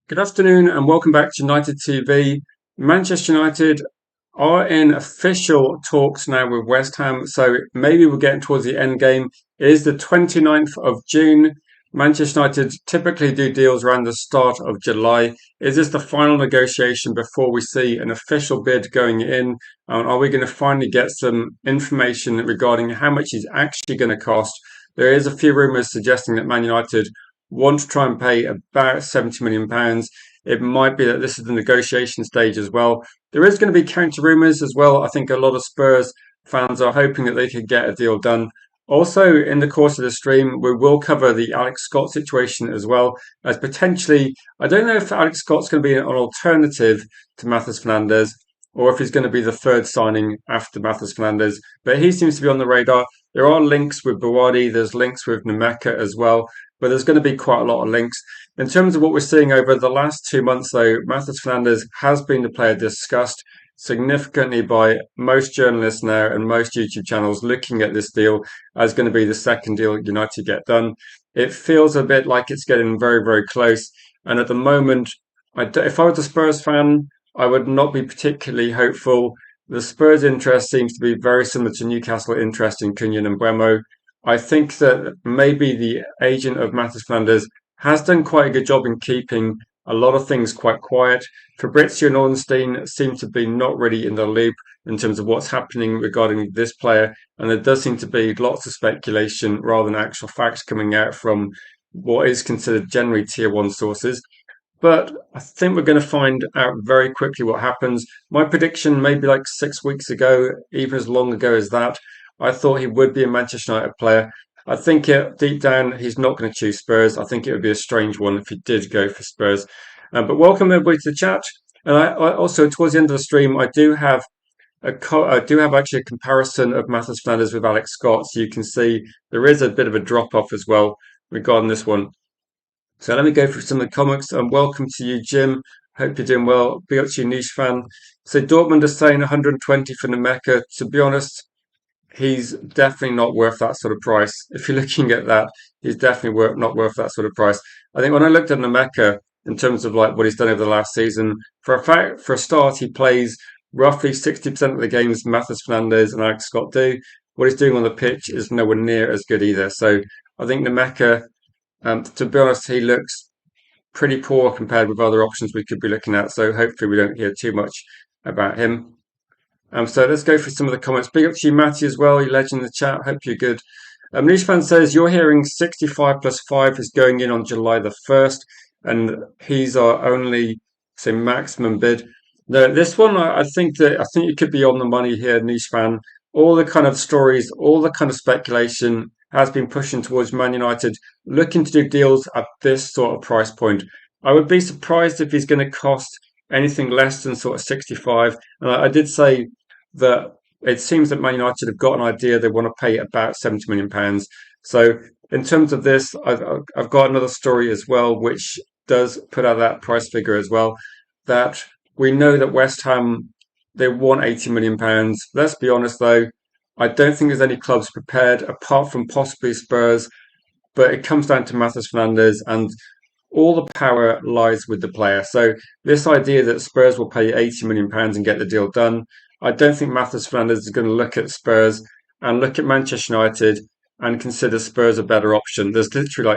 Good afternoon and welcome back to United TV. Manchester United are in official talks now with West Ham, so maybe we're getting towards the end game. It is the 29th of June. Manchester United typically do deals around the start of July. Is this the final negotiation before we see an official bid going in? Are we going to finally get some information regarding how much he's actually going to cost? There is a few rumours suggesting that Man United want to try and pay about £70 million. It might be that this is the negotiation stage as well. There is going to be counter rumours as well. I think a lot of Spurs fans are hoping that they could get a deal done. Also, in the course of the stream, we will cover the Alex Scott situation as well, as potentially, I don't know if Alex Scott's going to be an alternative to MATEUS Fernandes or if he's going to be the third signing after MATEUS Fernandes, but he seems to be on the radar. There are links with Bawadi, there's links with Nemeka as well, but there's going to be quite a lot of links. In terms of what we're seeing over the last 2 months, though, MATEUS Fernandes has been the player discussed significantly by most journalists now and most YouTube channels looking at this deal as going to be the second deal United get done. It feels a bit like it's getting very, very close. And at the moment, if I was a Spurs fan, I would not be particularly hopeful. The Spurs' interest seems to be very similar to Newcastle interest in Cunha and Mbeumo. I think that maybe the agent of MATEUS Fernandes has done quite a good job in keeping a lot of things quite quiet. Fabrizio and Ornstein seem to be not really in the loop in terms of what's happening regarding this player, and there does seem to be lots of speculation rather than actual facts coming out from what is considered generally tier one sources. But I think we're going to find out very quickly what happens. My prediction, maybe like 6 weeks ago, even as long ago as that, I thought he would be a Manchester United player. I think deep down he's not going to choose Spurs. I think it would be a strange one if he did go for Spurs. But welcome everybody to the chat. And I also towards the end of the stream, I do have actually a comparison of MATEUS Fernandes with Alex Scott, so you can see there is a bit of a drop off as well regarding this one. So let me go through some of the comments. And welcome to you, Jim. Hope you're doing well. Big up to you, niche fan. So Dortmund is saying 120 for Nemeka. To be honest, he's definitely not worth that sort of price. If you're looking at that, he's definitely not worth that sort of price. I think when I looked at Nemeka in terms of like what he's done over the last season, for a start, he plays roughly 60% of the games MATEUS Fernandes and Alex Scott do. What he's doing on the pitch is nowhere near as good either. So I think Nemeka, to be honest, he looks pretty poor compared with other options we could be looking at. So hopefully we don't hear too much about him. So let's go through some of the comments. Big up to you, Matty, as well. You legend in the chat. Hope you're good. Niche fan says you're hearing 65 plus 5 is going in on July the 1st, and he's our only, say, maximum bid. No, this one, I think you could be on the money here, niche fan. All the kind of stories, all the kind of speculation has been pushing towards Man United looking to do deals at this sort of price point. I would be surprised if he's going to cost anything less than sort of 65. And I did say that it seems that Man United have got an idea they want to pay about £70 million. So in terms of this, I've got another story as well, which does put out that price figure as well, that we know that West Ham, they want £80 million. Let's be honest though, I don't think there's any clubs prepared apart from possibly Spurs, but it comes down to MATEUS Fernandes and all the power lies with the player. So this idea that Spurs will pay £80 million and get the deal done, I don't think MATEUS Fernandes is going to look at Spurs and look at Manchester United and consider Spurs a better option. There's literally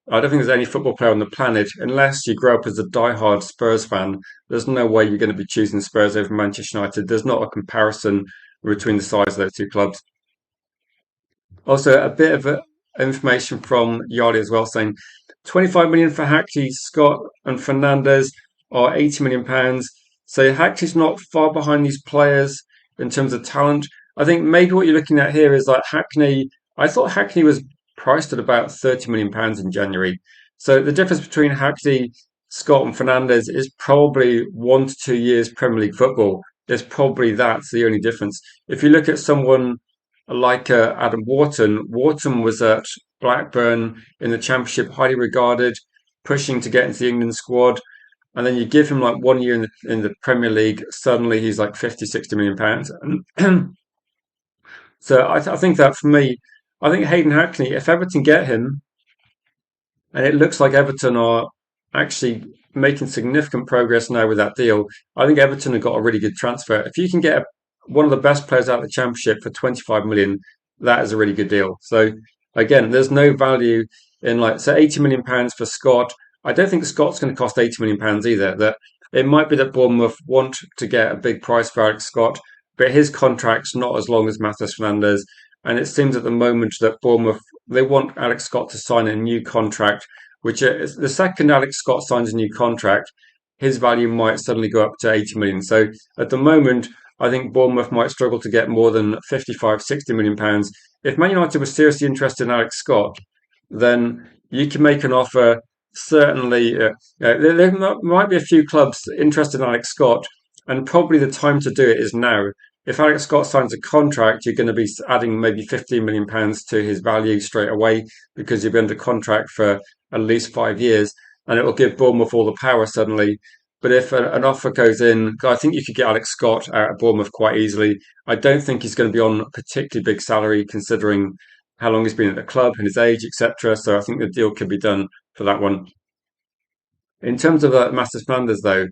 I don't think there's any football player on the planet, unless you grow up as a diehard Spurs fan, there's no way you're going to be choosing Spurs over Manchester United. There's not a comparison between the size of those two clubs. Also, a bit of information from Yardi as well, saying 25 million for Hackney, Scott, and Fernandes are 80 million pounds. So Hackney's not far behind these players in terms of talent. I think maybe what you're looking at here is like Hackney. I thought Hackney was priced at about 30 million pounds in January. So the difference between Hackney, Scott, and Fernandes is probably 1 to 2 years Premier League football. There's probably that's the only difference. If you look at someone like Adam Wharton, Wharton was at Blackburn in the Championship, highly regarded, pushing to get into the England squad. And then you give him like 1 year in the Premier League, suddenly he's like 50, 60 million pounds. So I think that for me, I think Hayden Hackney, if Everton get him, and it looks like Everton are actually making significant progress now with that deal. I think Everton have got a really good transfer. If you can get one of the best players out of the Championship for 25 million, that is a really good deal. So again, there's no value in like say 80 million pounds for Scott. I don't think Scott's going to cost 80 million pounds either. That it might be that Bournemouth want to get a big price for Alex Scott, but his contract's not as long as MATEUS Fernandes. And it seems at the moment that Bournemouth they want Alex Scott to sign a new contract, which is the second Alex Scott signs a new contract, his value might suddenly go up to 80 million. So at the moment, I think Bournemouth might struggle to get more than 55, 60 million pounds. If Man United was seriously interested in Alex Scott, then you can make an offer. Certainly, there might be a few clubs interested in Alex Scott, and probably the time to do it is now. If Alex Scott signs a contract, you're going to be adding maybe 15 million pounds to his value straight away because you'll be under contract for at least 5 years, and it will give Bournemouth all the power suddenly. But if an offer goes in, I think you could get Alex Scott out of Bournemouth quite easily. I don't think he's going to be on a particularly big salary considering how long he's been at the club and his age, etc. So I think the deal could be done for that one. In terms of Masters Flanders, though,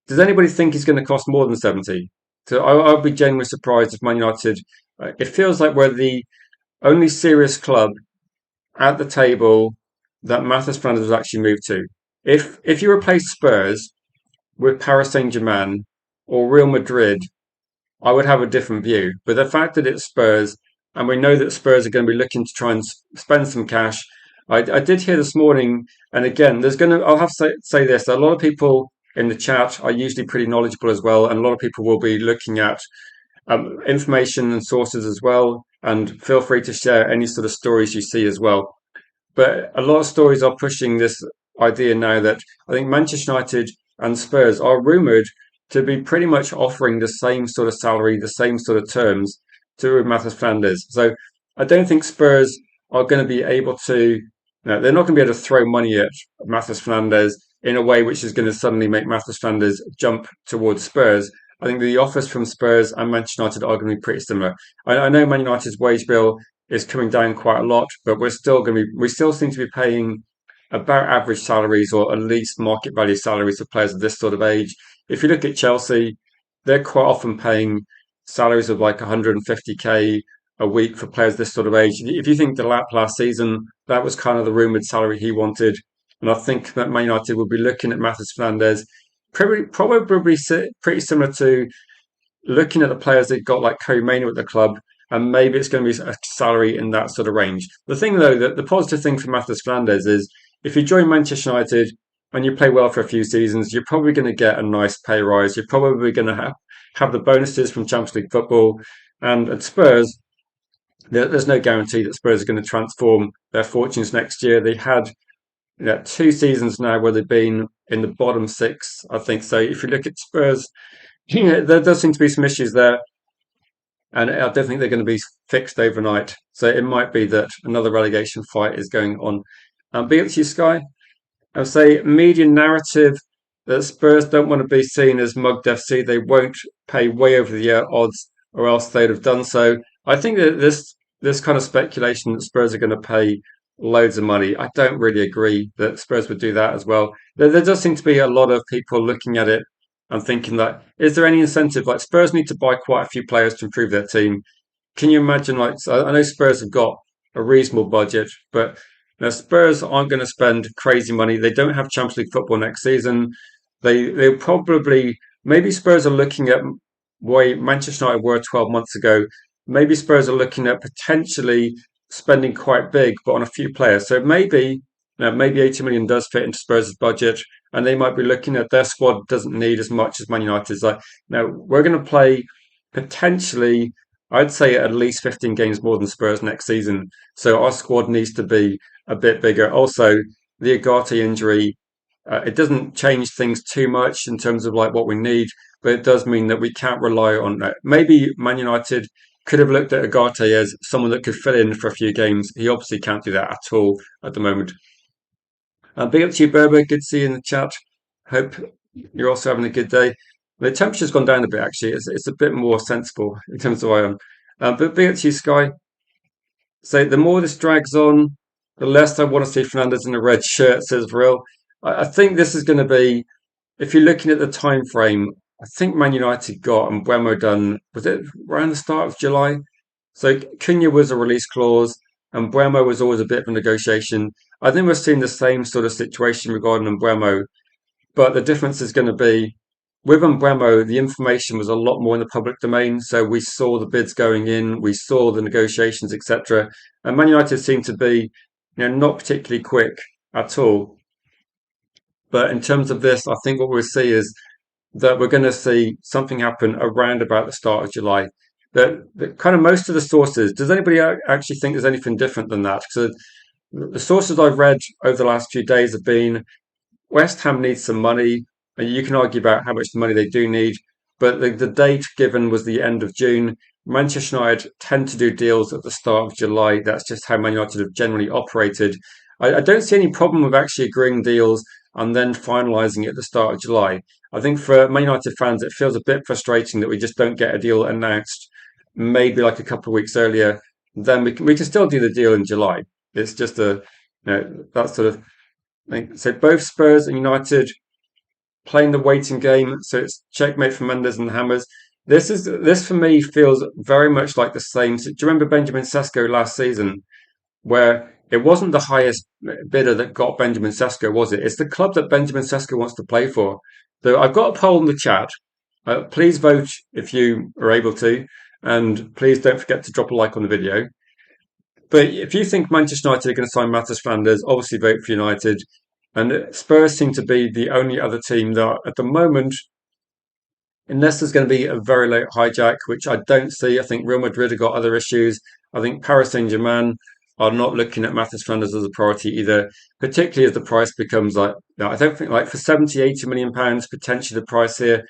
does anybody think he's going to cost more than 70? So I'll be genuinely surprised if Man United. It feels like we're the only serious club at the table that Matheus Fernandes was actually moved to. If you replace Spurs with Paris Saint-Germain or Real Madrid, I would have a different view. But the fact that it's Spurs, and we know that Spurs are going to be looking to try and spend some cash. I did hear this morning, and again, I'll have to say this, a lot of people in the chat are usually pretty knowledgeable as well, and a lot of people will be looking at information and sources as well. And feel free to share any sort of stories you see as well. But a lot of stories are pushing this idea now that I think Manchester United and Spurs are rumoured to be pretty much offering the same sort of salary, the same sort of terms to Matheus Fernandes. So I don't think Spurs are going to be able to, they're not going to be able to throw money at Matheus Fernandes in a way which is going to suddenly make Matheus Fernandes jump towards Spurs. I think the offers from Spurs and Manchester United are going to be pretty similar. I know Man United's wage bill is coming down quite a lot, but we still seem to be paying about average salaries or at least market value salaries for players of this sort of age. If you look at Chelsea, they're quite often paying salaries of like 150k a week for players this sort of age. If you think Delap last season, that was kind of the rumoured salary he wanted. And I think that Man United will be looking at Matheus Fernandes probably pretty similar to looking at the players they've got like Kobe Mainoo at the club, and maybe it's going to be a salary in that sort of range. The thing though, that the positive thing for Matheus Fernandes is if you join Manchester United and you play well for a few seasons, you're probably going to get a nice pay rise. You're probably going to have the bonuses from Champions League football. And at Spurs, there's no guarantee that Spurs are going to transform their fortunes next year. They had 2 seasons now where they've been in the bottom six, I think. So if you look at Spurs, there does seem to be some issues there, and I don't think they're going to be fixed overnight. So it might be that another relegation fight is going on. Big up to you, Sky. I would say media narrative that Spurs don't want to be seen as mugged FC. They won't pay way over the odds, or else they'd have done so. I think that this kind of speculation that Spurs are going to pay loads of money, I don't really agree that Spurs would do that as well. There does seem to be a lot of people looking at it and thinking that is there any incentive? Like Spurs need to buy quite a few players to improve their team. Can you imagine? Like I know Spurs have got a reasonable budget, but Spurs aren't going to spend crazy money. They don't have Champions League football next season. They'll probably maybe Spurs are looking at way Manchester United were 12 months ago. Maybe Spurs are looking at potentially spending quite big, but on a few players. So maybe 80 million does fit into Spurs' budget, and they might be looking at their squad doesn't need as much as Man United's. Like, now we're going to play potentially, I'd say at least 15 games more than Spurs next season. So our squad needs to be a bit bigger. Also, the Agate injury, it doesn't change things too much in terms of like what we need, but it does mean that we can't rely on that. Maybe Man United could have looked at Agate as someone that could fill in for a few games. He obviously can't do that at all at the moment. Big up to you, Berber. Good to see you in the chat. Hope you're also having a good day. The temperature's gone down a bit, actually. It's a bit more sensible in terms of where I am. But big up to you, Sky. So the more this drags on, the less I want to see Fernandes in a red shirt, says Vril. I think this is going to be, if you're looking at the time frame, I think Man United got Mbeumo done, was it around the start of July? So Cunha was a release clause, and Mbeumo was always a bit of a negotiation. I think we're seeing the same sort of situation regarding Mbeumo, but the difference is going to be with Mbeumo, the information was a lot more in the public domain. So we saw the bids going in, we saw the negotiations, etc. And Man United seemed to be, not particularly quick at all. But in terms of this, I think what we'll see is that we're going to see something happen around about the start of July. That kind of most of the sources. Does anybody actually think there's anything different than that? So the sources I've read over the last few days have been West Ham needs some money, and you can argue about how much money they do need, but the date given was the end of June. Manchester United tend to do deals at the start of July. That's just how Man United have generally operated. I don't see any problem with actually agreeing deals and then finalising it at the start of July. I think for Man United fans, it feels a bit frustrating that we just don't get a deal announced maybe like a couple of weeks earlier. Then we can still do the deal in July. It's just that sort of thing. So both Spurs and United playing the waiting game. So it's checkmate for Mendes and the Hammers. This for me feels very much like the same. Do you remember Benjamin Sesko last season, where it wasn't the highest bidder that got Benjamin Sesko, was it? It's the club that Benjamin Sesko wants to play for. So I've got a poll in the chat. Please vote if you are able to, and please don't forget to drop a like on the video. But if you think Manchester United are going to sign MATEUS Fernandes, obviously vote for United. And Spurs seem to be the only other team that, at the moment, unless there's going to be a very late hijack, which I don't see. I think Real Madrid have got other issues. I think Paris Saint-Germain are not looking at MATEUS Fernandes as a priority either, particularly as the price becomes like, I don't think like for 70, 80 million pounds, potentially the price here.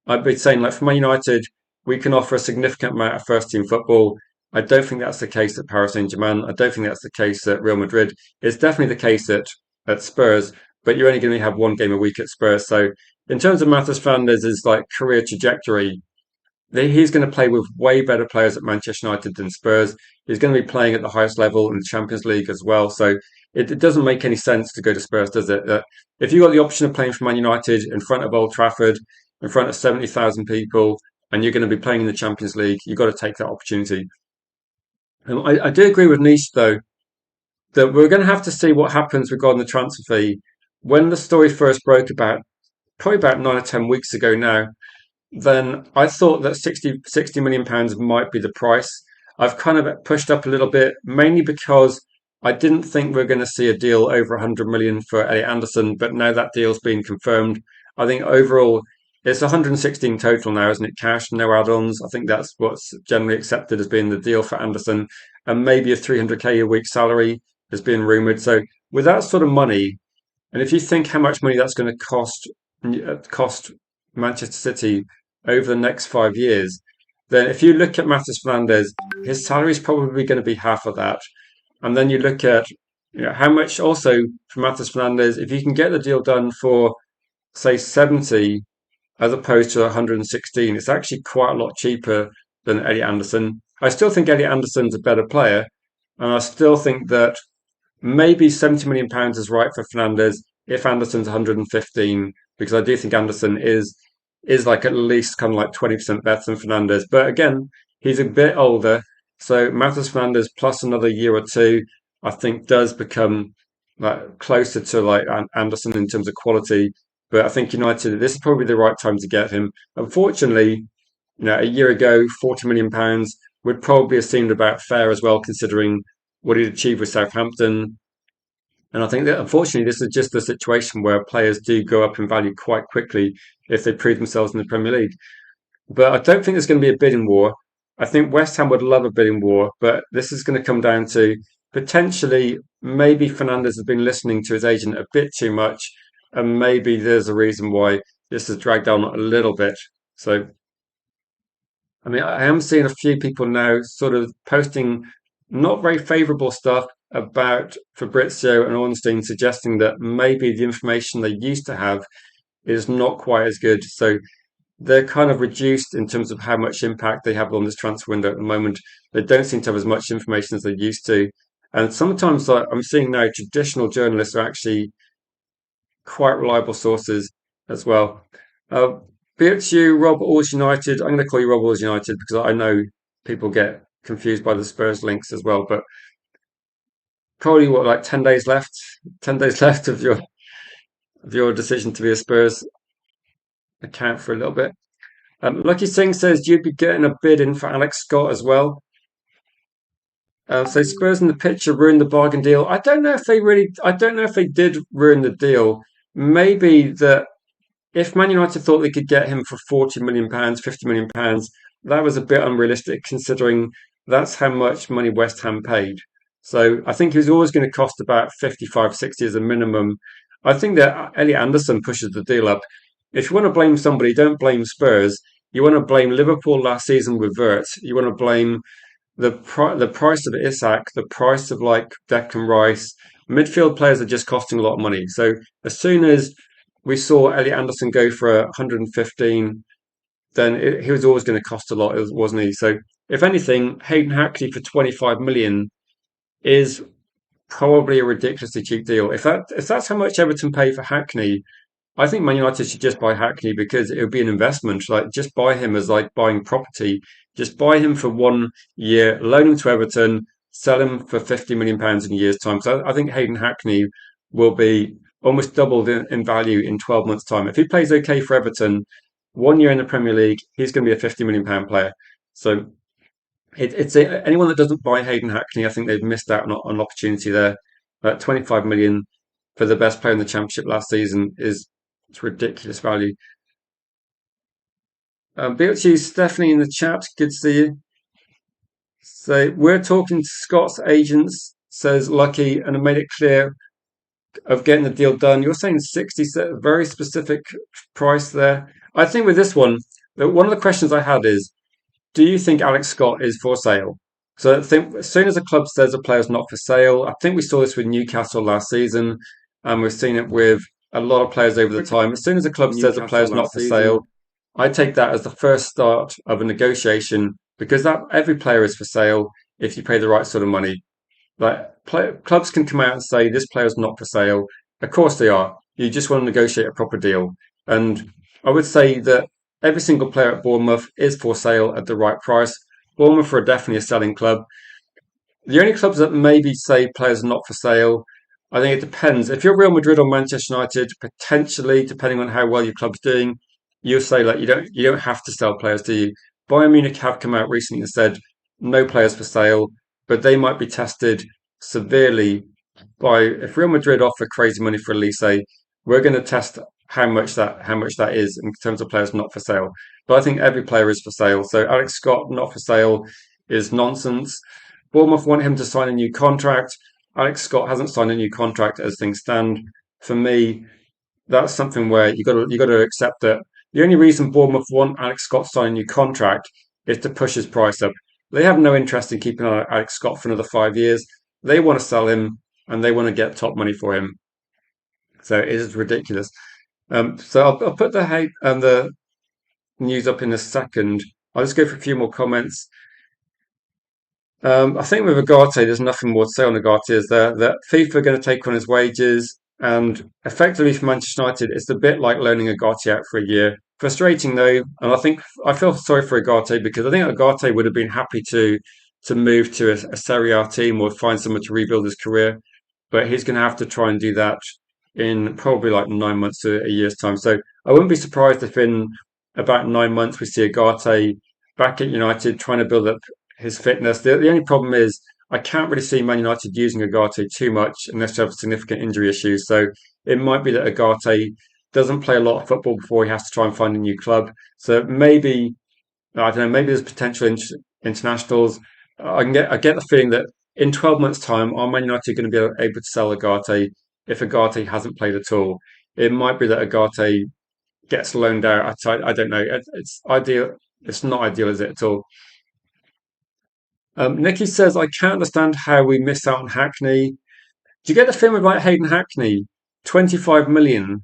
I'd be saying like for Man United, we can offer a significant amount of first team football. I don't think that's the case at Paris Saint-Germain. I don't think that's the case at Real Madrid. It's definitely the case at Spurs, but you're only going to have one game a week at Spurs. So in terms of MATEUS Fernandes' like career trajectory, he's going to play with way better players at Manchester United than Spurs. He's going to be playing at the highest level in the Champions League as well. So it doesn't make any sense to go to Spurs, does it? If you got the option of playing for Man United in front of Old Trafford, in front of 70,000 people, and you're going to be playing in the Champions League, you've got to take that opportunity. I do agree with Niche, though, that we're going to have to see what happens regarding the transfer fee. When the story first broke probably about 9 or 10 weeks ago now, then I thought that £60 million might be the price. I've kind of pushed up a little bit, mainly because I didn't think we are going to see a deal over 100 million for Elliot Anderson, but now that deal's been confirmed. I think overall it's 116 total now, isn't it? Cash, no add-ons. I think that's what's generally accepted as being the deal for Anderson, and maybe a 300k a week salary has been rumoured. So with that sort of money, and if you think how much money that's going to cost Manchester City over the next 5 years, then if you look at MATEUS Fernandes, his salary is probably going to be half of that. And then you look at how much also for MATEUS Fernandes, if you can get the deal done for say 70 as opposed to 116, it's actually quite a lot cheaper than Elliot Anderson. I still think Elliot Anderson's a better player, and I still think that maybe £70 million is right for Fernandes if Anderson's 115, because I do think Anderson is like at least kind of like 20% better than Fernandes. But again, he's a bit older. So MATEUS Fernandes plus another year or two, I think does become like closer to like Anderson in terms of quality. But I think United, this is probably the right time to get him. Unfortunately, a year ago, £40 million would probably have seemed about fair as well, considering what he'd achieved with Southampton. And I think that unfortunately, this is just a situation where players do go up in value quite quickly if they prove themselves in the Premier League. But I don't think there's going to be a bidding war. I think West Ham would love a bidding war, but this is going to come down to potentially maybe Fernandes has been listening to his agent a bit too much, and maybe there's a reason why this has dragged on a little bit. So I mean, I am seeing a few people now sort of posting not very favourable stuff about Fabrizio and Ornstein, suggesting that maybe the information they used to have is not quite as good. So they're kind of reduced in terms of how much impact they have on this transfer window at the moment. They don't seem to have as much information as they used to. And sometimes I'm seeing now traditional journalists are actually quite reliable sources as well. Uh, be it you, Rob Alls United. I'm going to call you Rob Alls United because I know people get confused by the Spurs links as well. But probably what, like 10 days left? 10 days left of your decision to be a Spurs account for a little bit. Lucky Singh says you'd be getting a bid in for Alex Scott as well. So Spurs in the picture ruined the bargain deal. I don't know if they really. I don't know if they did ruin the deal. Maybe that if Man United thought they could get him for £40 million, £50 million, that was a bit unrealistic considering that's how much money West Ham paid. So I think he was always going to cost about 55, 60 as a minimum. I think that Elliot Anderson pushes the deal up. If you want to blame somebody, don't blame Spurs. You want to blame Liverpool last season with Vert. You want to blame the price of Isak, the price of like Declan Rice. Midfield players are just costing a lot of money. So as soon as we saw Elliot Anderson go for 115, then he was always going to cost a lot, wasn't he? So if anything, Hayden Hackney for 25 million is probably a ridiculously cheap deal. If that's how much Everton pay for Hackney, I think Man United should just buy Hackney because it would be an investment. Like just buy him as like buying property. Just buy him for 1 year, loan him to Everton, sell him for £50 million in a year's time. So I think Hayden Hackney will be almost doubled in value in 12 months' time. If he plays okay for Everton, 1 year in the Premier League, he's going to be a £50 million player. So anyone that doesn't buy Hayden Hackney, I think they've missed out on an opportunity there. 25 million for the best player in the Championship last season is it's ridiculous value. BLT Stephanie in the chat, good to see you. So we're talking to Scott's agents, says Lucky, and have made it clear of getting the deal done. You're saying 60, very specific price there. I think with this one of the questions I had is, do you think Alex Scott is for sale? So I think as soon as a club says a player's not for sale, I think we saw this with Newcastle last season, and we've seen it with a lot of players over the time. As soon as a club says a player's not for sale, I take that as the first start of a negotiation because that every player is for sale if you pay the right sort of money. Like clubs can come out and say this player's not for sale. Of course they are. You just want to negotiate a proper deal. And I would say that every single player at Bournemouth is for sale at the right price. Bournemouth are definitely a selling club. The only clubs that maybe say players are not for sale, I think it depends. If you're Real Madrid or Manchester United, potentially, depending on how well your club's doing, you'll say like you don't have to sell players, do you? Bayern Munich have come out recently and said no players for sale, but they might be tested severely by if Real Madrid offer crazy money for Elise, we're going to test how much that is in terms of players not for sale. But I think every player is for sale. So Alex Scott not for sale is nonsense. Bournemouth want him to sign a new contract. Alex Scott hasn't signed a new contract as things stand. For me, that's something where you got to accept that the only reason Bournemouth want Alex Scott to sign a new contract is to push his price up. They have no interest in keeping Alex Scott for another 5 years. They want to sell him and they want to get top money for him. So it is ridiculous. So I'll put the news up in a second. I'll just go for a few more comments. I think with Agate, there's nothing more to say on Agate. Is that FIFA are going to take on his wages, and effectively for Manchester United, it's a bit like loaning Agate out for a year. Frustrating though, and I feel sorry for Agate because I think Agate would have been happy to move to a Serie A team or find someone to rebuild his career, but he's going to have to try and do that in probably like 9 months to a year's time. So I wouldn't be surprised if in about 9 months we see Agate back at United trying to build up his fitness. The only problem is I can't really see Man United using Agate too much unless you have significant injury issues. So it might be that Agate doesn't play a lot of football before he has to try and find a new club. So maybe I don't know. Maybe there's potential internationals. I get the feeling that in 12 months' time, are Man United going to be able to sell Agate if Agate hasn't played at all? It might be that Agate gets loaned out. I don't know. It's ideal. It's not ideal, is it at all? Nikki says, I can't understand how we miss out on Hackney. Do you get the feeling about Hayden Hackney? 25 million.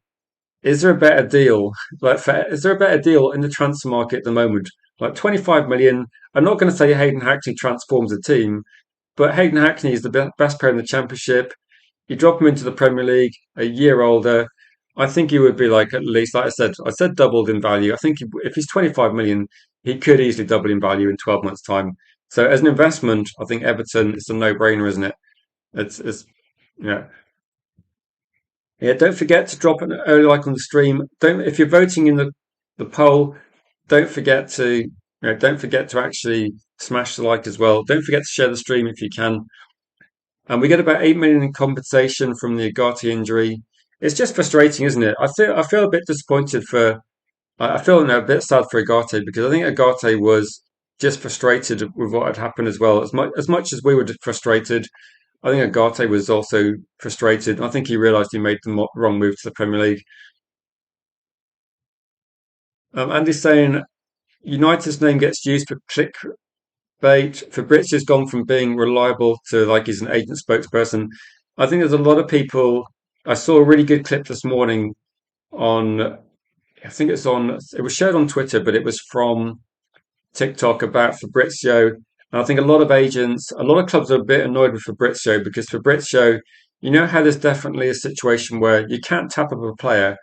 Is there a better deal? Is there a better deal in the transfer market at the moment? Like 25 million. I'm not going to say Hayden Hackney transforms the team, but Hayden Hackney is the best player in the Championship. You drop him into the Premier League, a year older. I think he would be like at least, like I said doubled in value. I think if he's 25 million, he could easily double in value in 12 months' time. So as an investment, I think Everton it's a no-brainer, isn't it? It's yeah. Yeah, don't forget to drop an early like on the stream. Don't if you're voting in the poll, don't forget to don't forget to actually smash the like as well. Don't forget to share the stream if you can. And we get about 8 million in compensation from the Agati injury. It's just frustrating, isn't it? I feel a bit disappointed for I feel a bit sad for Agate because I think Agate was just frustrated with what had happened as well. As much as we were frustrated, I think Agate was also frustrated. I think he realised he made the wrong move to the Premier League. Andy's saying United's name gets used for clickbait. Fabrizio's gone from being reliable to like he's an agent spokesperson. I think there's a lot of people. I saw a really good clip this morning on. I think it's on. It was shared on Twitter, but it was from TikTok about Fabrizio. And I think a lot of agents, a lot of clubs are a bit annoyed with Fabrizio because Fabrizio, you know how there's definitely a situation where you can't tap up a player,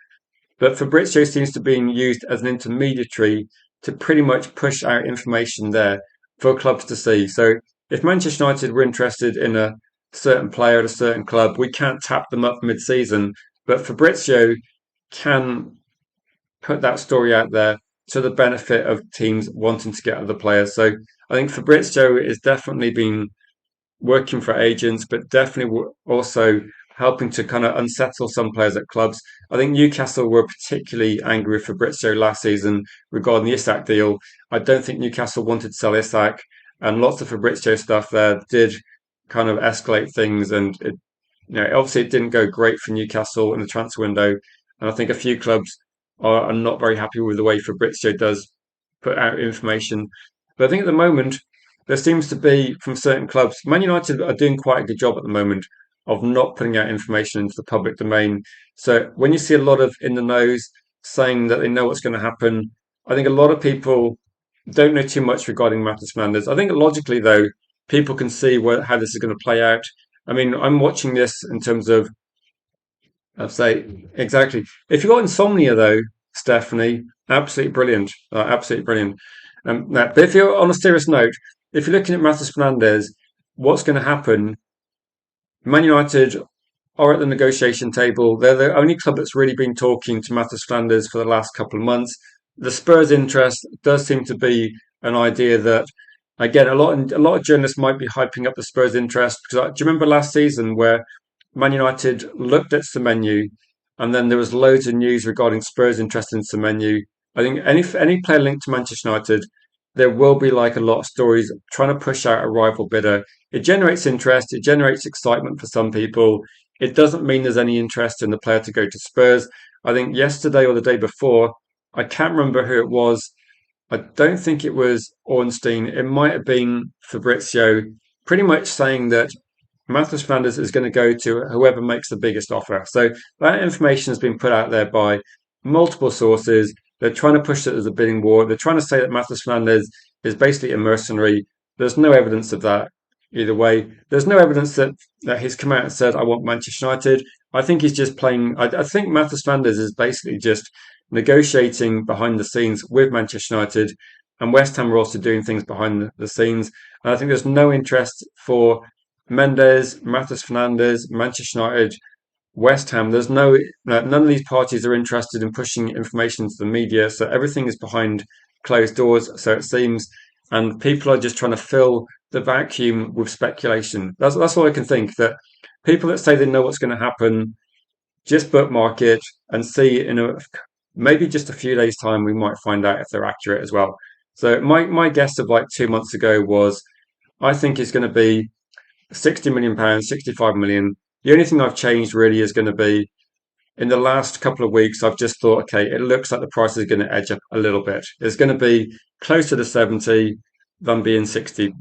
but Fabrizio seems to be being used as an intermediary to pretty much push out information there for clubs to see. So if Manchester United were interested in a certain player at a certain club, we can't tap them up mid-season, but Fabrizio can put that story out there to the benefit of teams wanting to get other players. So I think Fabrizio is definitely been working for agents, but definitely also helping to kind of unsettle some players at clubs. I think Newcastle were particularly angry with Fabrizio last season regarding the Isak deal. I don't think Newcastle wanted to sell Isak, and lots of Fabrizio stuff there did kind of escalate things. And obviously it didn't go great for Newcastle in the transfer window, and I think a few clubs are not very happy with the way Fabrizio does put out information. But I think at the moment there seems to be from certain clubs, Man United are doing quite a good job at the moment of not putting out information into the public domain. So when you see a lot of in the knows saying that they know what's going to happen, I think a lot of people don't know too much regarding MATEUS Fernandes. I think logically though, people can see how this is going to play out. I mean, I'm watching this in terms of I'd say exactly. If you've got insomnia, though, Stephanie, absolutely brilliant, absolutely brilliant. But if you're on a serious note, if you're looking at Matheus Fernandes, what's going to happen? Man United are at the negotiation table. They're the only club that's really been talking to Matheus Fernandes for the last couple of months. The Spurs' interest does seem to be an idea that, again, a lot of journalists might be hyping up the Spurs' interest because do you remember last season where Man United looked at Semenyo, and then there was loads of news regarding Spurs' interest in Semenyo. I think any player linked to Manchester United, there will be like a lot of stories trying to push out a rival bidder. It generates interest, it generates excitement for some people. It doesn't mean there's any interest in the player to go to Spurs. I think yesterday or the day before, I can't remember who it was. I don't think it was Ornstein. It might have been Fabrizio, pretty much saying that Matheus Fernandes is going to go to whoever makes the biggest offer. So that information has been put out there by multiple sources. They're trying to push it as a bidding war. They're trying to say that Matheus Fernandes is basically a mercenary. There's no evidence of that either way. There's no evidence that he's come out and said, I want Manchester United. I think he's just playing. I think Matheus Fernandes is basically just negotiating behind the scenes with Manchester United. And West Ham are also doing things behind the scenes. And I think there's no interest for Mendes, Matheus Fernandes, Manchester United, West Ham. There's none of these parties are interested in pushing information to the media, so everything is behind closed doors. So it seems, and people are just trying to fill the vacuum with speculation. That's all I can think. That people that say they know what's going to happen just bookmark it and see in maybe just a few days' time we might find out if they're accurate as well. So my guess of like 2 months ago was I think it's going to be £60 million, 65 million. The only thing I've changed really is going to be in the last couple of weeks, I've just thought, okay, it looks like the price is going to edge up a little bit. It's going to be closer to 70 than being 60.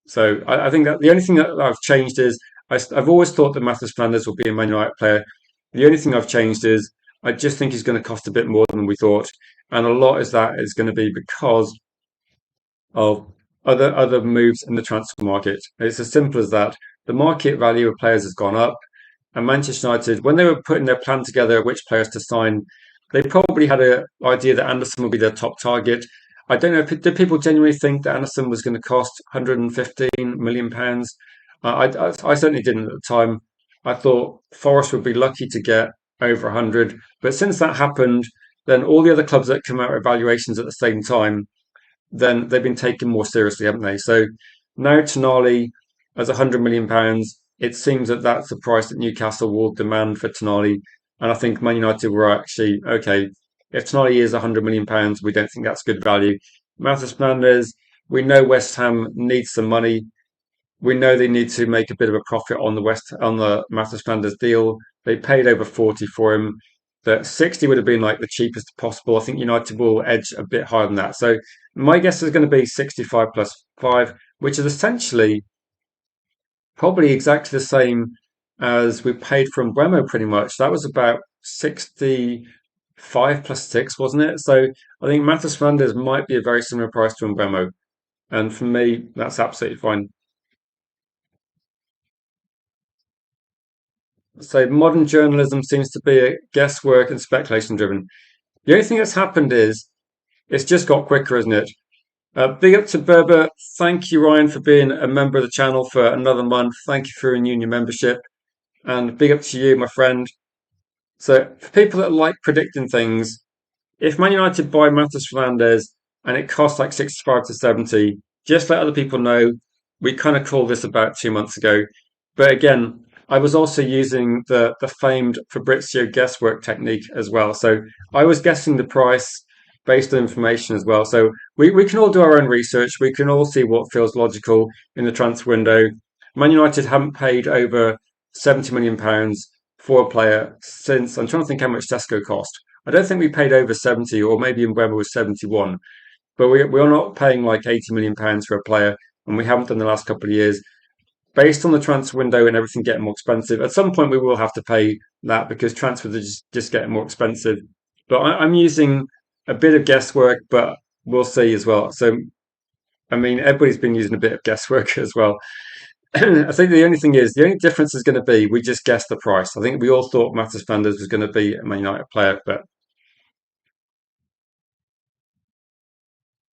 So I think that the only thing that I've changed is I've always thought that Matheus Fernandes will be a Man United player. The only thing I've changed is I just think he's going to cost a bit more than we thought. And a lot is that is going to be because of other moves in the transfer market. It's as simple as that. The market value of players has gone up, and Manchester United, when they were putting their plan together, which players to sign, they probably had an idea that Anderson would be their top target. I don't know. Did people genuinely think that Anderson was going to cost £115 million? I certainly didn't at the time. I thought Forest would be lucky to get over 100, but since that happened, then all the other clubs that come out with evaluations at the same time, then they've been taken more seriously, haven't they? So now Tonali as £100 million, it seems that that's the price that Newcastle will demand for Tonali. And I think Man United were actually okay. If Tonali is £100 million, we don't think that's good value. Matheus Fernandes, we know West Ham needs some money. We know they need to make a bit of a profit on the Matheus Fernandes deal. They paid over 40 for him. That 60 would have been like the cheapest possible. I think United will edge a bit higher than that. So my guess is going to be 65 plus 5, which is essentially probably exactly the same as we paid for Bremo pretty much. That was about 65 plus 6, wasn't it? So I think Matheus Fernandes might be a very similar price to Bremo. And for me, that's absolutely fine. So modern journalism seems to be guesswork and speculation driven. The only thing that's happened is it's just got quicker, isn't it? Big up to Berber. Thank you, Ryan, for being a member of the channel for another month. Thank you for renewing your membership. And big up to you, my friend. So, for people that like predicting things, if Man United buy Matheus Fernandes and it costs like 65 to 70, just let other people know. We kind of called this about 2 months ago. But again, I was also using the famed Fabrizio guesswork technique as well. So I was guessing the price based on information as well. So we can all do our own research. We can all see what feels logical in the transfer window. Man United haven't paid over £70 million for a player since, I'm trying to think how much Sesko cost. I don't think we paid over 70, or maybe in Bremer was 71, but we're not paying like £80 million for a player, and we haven't done the last couple of years. Based on the transfer window and everything getting more expensive, at some point we will have to pay that because transfers are just getting more expensive. But I'm using a bit of guesswork, but we'll see as well. So, I mean, everybody's been using a bit of guesswork as well. I think the only difference is going to be we just guessed the price. I think we all thought Matheus Fernandes was going to be a Man United player, but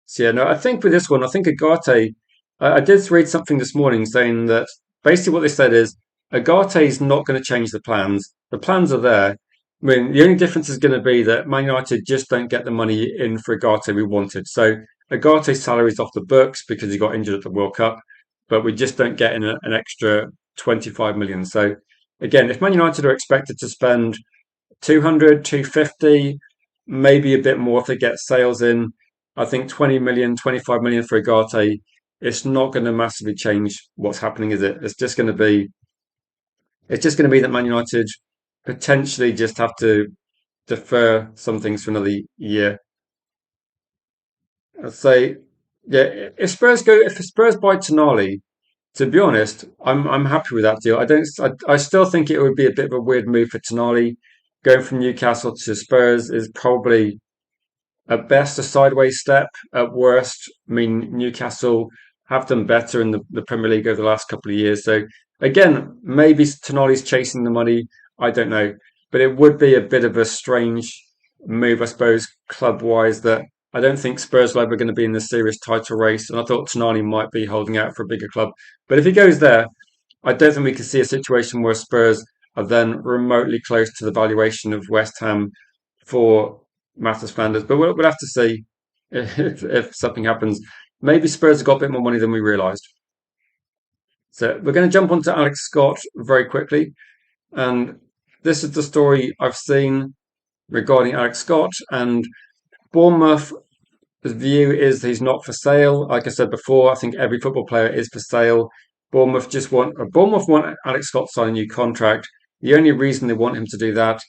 so yeah, no, I think with this one, I think Agate. I did read something this morning saying that basically what they said is Agate is not going to change the plans. The plans are there. I mean, the only difference is going to be that Man United just don't get the money in for Agate we wanted. So Agate's salary is off the books because he got injured at the World Cup, but we just don't get in an extra 25 million. So again, if Man United are expected to spend 200, 250, maybe a bit more if they get sales in. I think 20 million, 25 million for Agate, it's not going to massively change what's happening, is it? It's just going to be that Man United potentially just have to defer some things for another year. I'd say, yeah, if Spurs buy Tonali, to be honest, I'm happy with that deal. I still think it would be a bit of a weird move for Tonali. Going from Newcastle to Spurs is probably at best a sideways step. At worst, I mean, Newcastle have done better in the Premier League over the last couple of years. So again, maybe Tonali's chasing the money. I don't know, but it would be a bit of a strange move, I suppose, club wise. That I don't think Spurs are ever going to be in the serious title race, and I thought Tonali might be holding out for a bigger club. But if he goes there, I don't think we can see a situation where Spurs are then remotely close to the valuation of West Ham for Matheus Fernandes. But we'll have to see if something happens. Maybe Spurs have got a bit more money than we realised. So we're going to jump onto Alex Scott very quickly. And this is the story I've seen regarding Alex Scott. And Bournemouth, the view is he's not for sale. Like I said before, I think every football player is for sale. Bournemouth want Alex Scott to sign a new contract. The only reason they want him to do that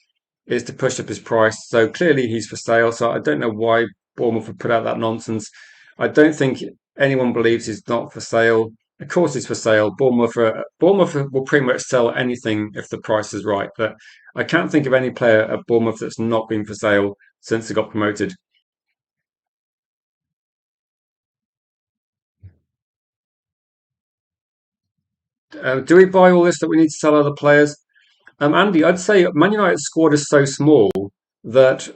is to push up his price. So clearly he's for sale. So I don't know why Bournemouth would put out that nonsense. I don't think anyone believes he's not for sale. Of course he's for sale. Bournemouth will pretty much sell anything if the price is right. But I can't think of any player at Bournemouth that's not been for sale since they got promoted. Do we buy all this that we need to sell other players? Andy, I'd say Man United's squad is so small that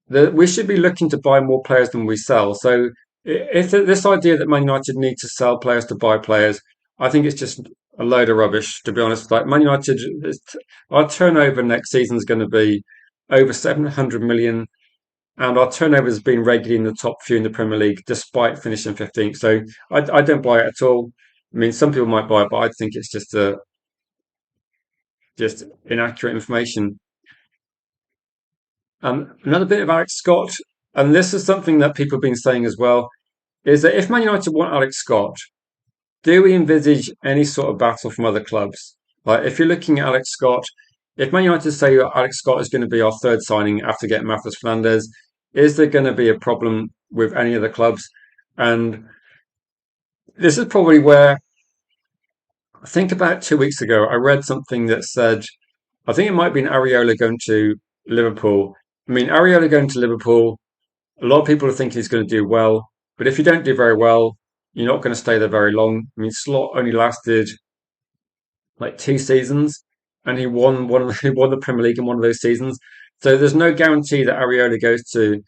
we should be looking to buy more players than we sell. So if this idea that Man United need to sell players to buy players, I think it's just a load of rubbish, to be honest. Like Man United, our turnover next season is going to be over 700 million, and our turnover has been regularly in the top few in the Premier League, despite finishing 15th. So I don't buy it at all. I mean, some people might buy it, but I think it's just inaccurate information. Another bit of Alex Scott, and this is something that people have been saying as well, is that if Man United want Alex Scott, do we envisage any sort of battle from other clubs? Like if you're looking at Alex Scott, if Man United say Alex Scott is going to be our third signing after getting MATEUS Fernandes, is there going to be a problem with any of the clubs? And this is probably where I think about 2 weeks ago, I read something that said, I think it might be an Areola going to Liverpool. I mean, Areola going to Liverpool, a lot of people are thinking he's going to do well, but if you don't do very well, you're not going to stay there very long. I mean, Slot only lasted like 2 seasons, and he won the Premier League in one of those seasons. So there's no guarantee that Areola goes to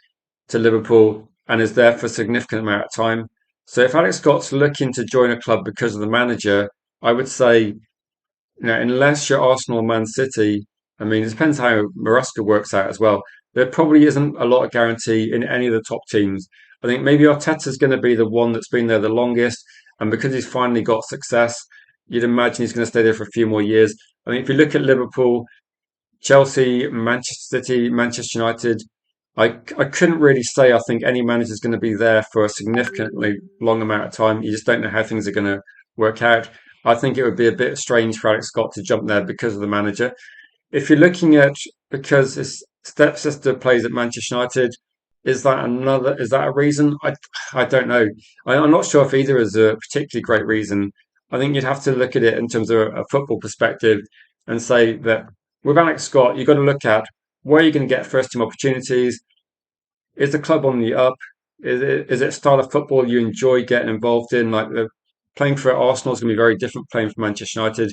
Liverpool and is there for a significant amount of time. So if Alex Scott's looking to join a club because of the manager, I would say, unless you're Arsenal or Man City, I mean, it depends how Maresca works out as well. There probably isn't a lot of guarantee in any of the top teams. I think maybe Arteta's going to be the one that's been there the longest, and because he's finally got success, you'd imagine he's going to stay there for a few more years. I mean, if you look at Liverpool, Chelsea, Manchester City, Manchester United, I couldn't really say I think any manager is going to be there for a significantly long amount of time. You just don't know how things are going to work out. I think it would be a bit strange for Alex Scott to jump there because of the manager. If you're looking at because his stepsister plays at Manchester United, is that a reason? I don't know. I'm not sure if either is a particularly great reason. I think you'd have to look at it in terms of a football perspective and say that with Alex Scott, you've got to look at where you're going to get first team opportunities. Is the club on the up? Is it a style of football you enjoy getting involved in? Like playing for Arsenal is going to be very different playing for Manchester United.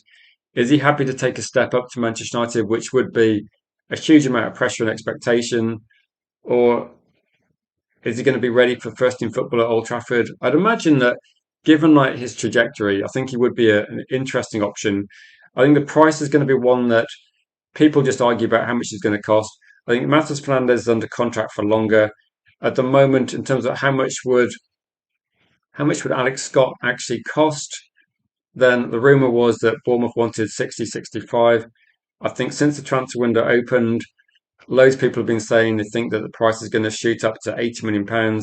Is he happy to take a step up to Manchester United, which would be a huge amount of pressure and expectation? Or is he going to be ready for first team football at Old Trafford? I'd imagine that given like his trajectory, I think he would be an interesting option. I think the price is going to be one that people just argue about how much it's going to cost. I think Matheus Fernandes is under contract for longer. At the moment, in terms of how much would Alex Scott actually cost, then the rumour was that Bournemouth wanted 60, 65. I think since the transfer window opened, loads of people have been saying they think that the price is going to shoot up to £80 million.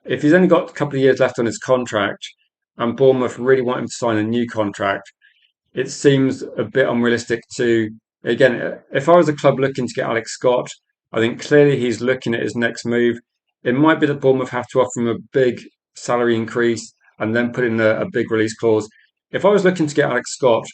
If he's only got a couple of years left on his contract and Bournemouth really want him to sign a new contract, it seems a bit unrealistic to, again, if I was a club looking to get Alex Scott, I think clearly he's looking at his next move. It might be that Bournemouth have to offer him a big salary increase and then put in a big release clause. If I was looking to get Alex Scott,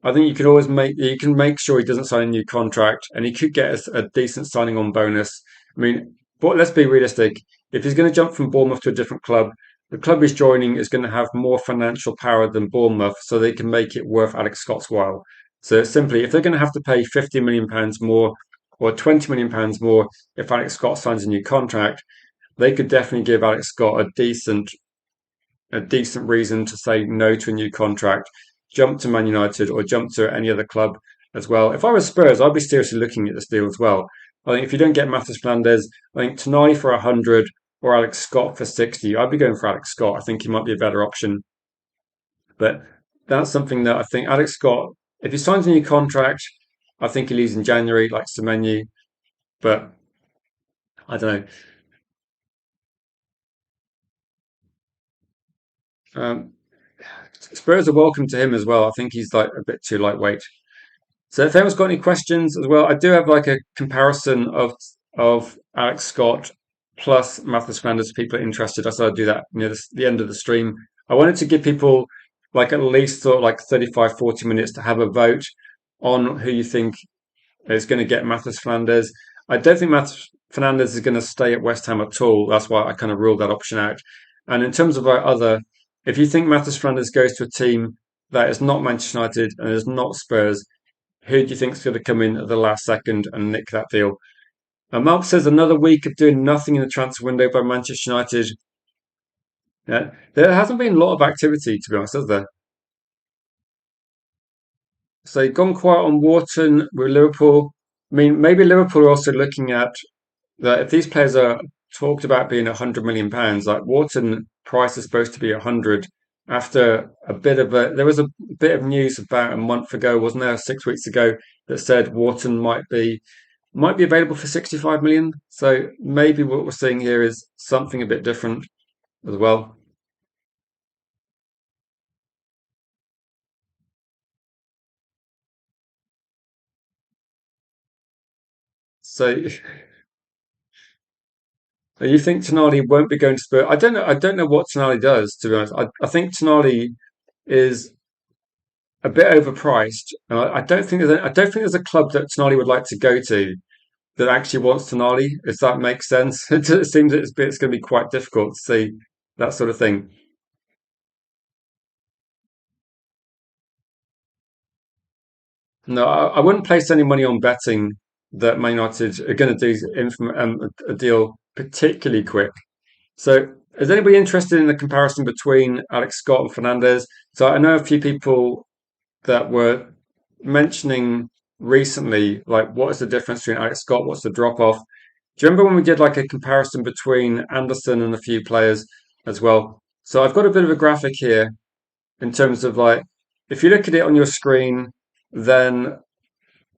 I think you can make sure he doesn't sign a new contract and he could get a decent signing on bonus. I mean, but let's be realistic. If he's going to jump from Bournemouth to a different club, the club he's joining is going to have more financial power than Bournemouth, so they can make it worth Alex Scott's while. So simply, if they're going to have to pay £50 million more or £20 million more if Alex Scott signs a new contract, they could definitely give Alex Scott a decent reason to say no to a new contract, jump to Man United or jump to any other club as well. If I was Spurs, I'd be seriously looking at this deal as well. I think if you don't get Matheus Fernandes, I think Tonali for 100 or Alex Scott for 60, I'd be going for Alex Scott. I think he might be a better option. But that's something that I think Alex Scott, if he signs a new contract, I think he leaves in January like Semenyo. But I don't know. Spurs are welcome to him as well. I think he's like a bit too lightweight. So if anyone's got any questions as well, I do have like a comparison of Alex Scott plus Matheus Fernandes. If people are interested, I said I'd do that near the end of the stream. I wanted to give people like at least sort of like 35, 40 minutes to have a vote on who you think is going to get Matheus Fernandes. I don't think Matheus Fernandes is going to stay at West Ham at all. That's why I kind of ruled that option out. And in terms of our other, if you think Matheus Fernandes goes to a team that is not Manchester United and is not Spurs, who do you think's going to come in at the last second and nick that deal? And Mark says another week of doing nothing in the transfer window by Manchester United. Yeah, there hasn't been a lot of activity, to be honest, has there? So gone quiet on Wharton with Liverpool. I mean, maybe Liverpool are also looking at that if these players are talked about being £100 million, like Wharton price is supposed to be 100 after a bit of a there was a bit of news about a month ago, wasn't there, 6 weeks ago, that said Wharton might be available for 65 million. So maybe what we're seeing here is something a bit different as well. So you think Tonali won't be going to Spurs? I don't know. I don't know what Tonali does, to be honest. I think Tonali is a bit overpriced. I don't think there's a club that Tonali would like to go to that actually wants Tonali, if that makes sense. It seems it's going to be quite difficult to see that sort of thing. No, I wouldn't place any money on betting that Man United are going to do a deal particularly quick. So, is anybody interested in the comparison between Alex Scott and Fernandez? So, I know a few people that were mentioning recently, like, what is the difference between Alex Scott? What's the drop off? Do you remember when we did like a comparison between Anderson and a few players as well? So, I've got a bit of a graphic here in terms of like, if you look at it on your screen, then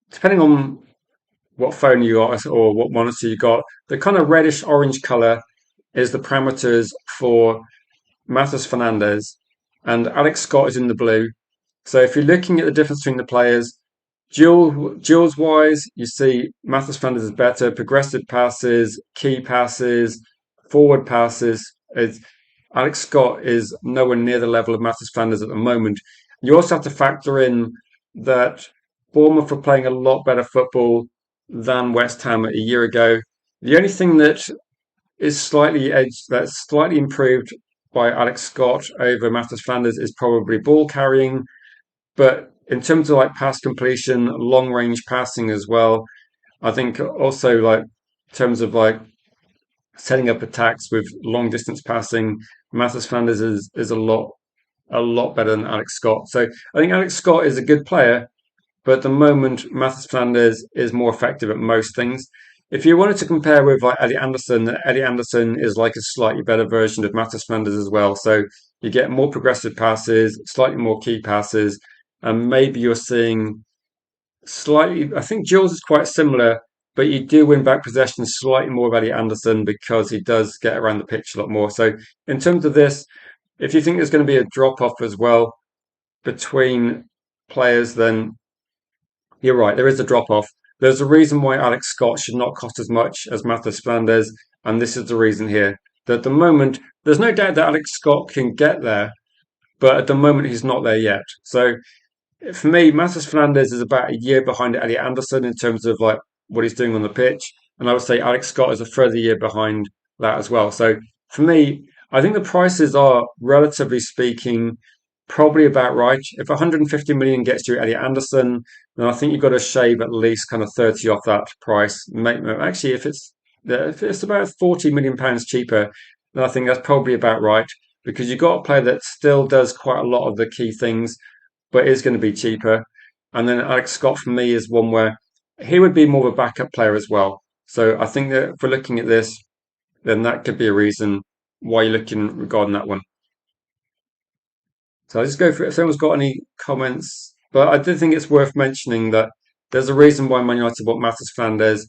depending on what phone you got or what monitor you got, the kind of reddish orange color is the parameters for MATEUS Fernandes, and Alex Scott is in the blue. So if you're looking at the difference between the players, duels wise, you see MATEUS Fernandes is better. Progressive passes, key passes, forward passes. Alex Scott is nowhere near the level of MATEUS Fernandes at the moment. You also have to factor in that Bournemouth are playing a lot better football than West Ham a year ago. The only thing that's slightly improved by Alex Scott over Matheus Flanders is probably ball carrying, but in terms of like pass completion, long range passing as well, I think also like in terms of like setting up attacks with long distance passing, Matheus Flanders is a lot better than Alex Scott. So I think Alex Scott is a good player, but at the moment, Matheus Fernandes is more effective at most things. If you wanted to compare with like Eddie Anderson is like a slightly better version of Matheus Fernandes as well. So you get more progressive passes, slightly more key passes, and maybe you're seeing slightly. I think Jules is quite similar, but you do win back possession slightly more of Eddie Anderson because he does get around the pitch a lot more. So in terms of this, if you think there's going to be a drop off as well between players, then you're right, there is a drop off. There's a reason why Alex Scott should not cost as much as Matheus Fernandes, and this is the reason here. That at the moment, there's no doubt that Alex Scott can get there, but at the moment he's not there yet. So for me, Matheus Fernandes is about a year behind Elliot Anderson in terms of like what he's doing on the pitch, and I would say Alex Scott is a further year behind that as well. So for me, I think the prices are relatively speaking probably about right. If 150 million gets you Elliot Anderson, then I think you've got to shave at least kind of 30 off that price. Actually, if it's about 40 million pounds cheaper, then I think that's probably about right because you've got a player that still does quite a lot of the key things but is going to be cheaper. And then Alex Scott for me is one where he would be more of a backup player as well. So I think that if we're looking at this, then that could be a reason why you're looking regarding that one. So I'll just go for it. If anyone's got any comments, but I do think it's worth mentioning that there's a reason why Man United bought Matheus Fernandes.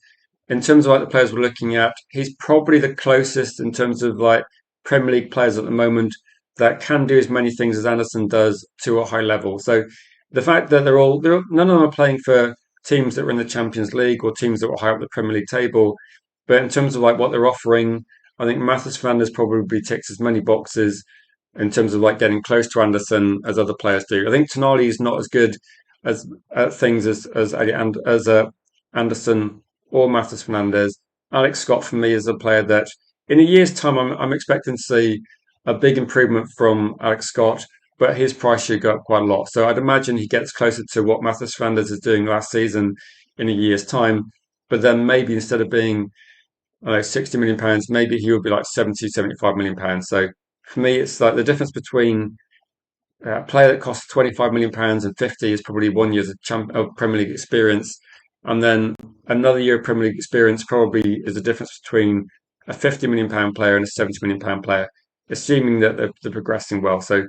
In terms of like the players we're looking at, he's probably the closest in terms of like Premier League players at the moment that can do as many things as Anderson does to a high level. So the fact that none of them are playing for teams that are in the Champions League or teams that are high up the Premier League table, but in terms of like what they're offering, I think Matheus Fernandes probably ticks as many boxes in terms of like getting close to Anderson as other players do. I think Tonali is not as good as at things as Anderson or Matheus Fernandes. Alex Scott for me is a player that in a year's time I'm expecting to see a big improvement from Alex Scott. but his price should go up quite a lot. So I'd imagine he gets closer to what MATEUS Fernandes is doing last season in a year's time. But then maybe instead of being, I don't know, £60 million, maybe he would be like 70, £75 million. So for me, it's like the difference between a player that costs £25 million and 50 is probably 1 year's of Premier League experience. And then another year of Premier League experience probably is the difference between a £50 million player and a £70 million player, assuming that they're progressing well. So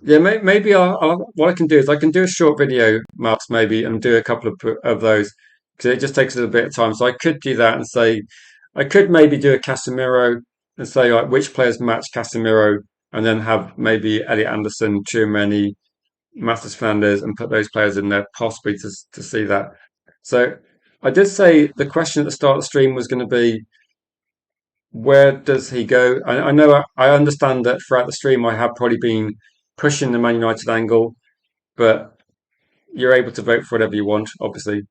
yeah, maybe what I can do is I can do a short video, Marks, maybe, and do a couple of those because it just takes a little bit of time. So I could do that and say, I could maybe do a Casemiro and say like which players match Casemiro, and then have maybe Elliot Anderson, Tchouameni, Matheus Fernandes, and put those players in there possibly to see that. So I did say the question at the start of the stream was going to be where does he go? I know I understand that throughout the stream I have probably been pushing the Man United angle, but you're able to vote for whatever you want, obviously.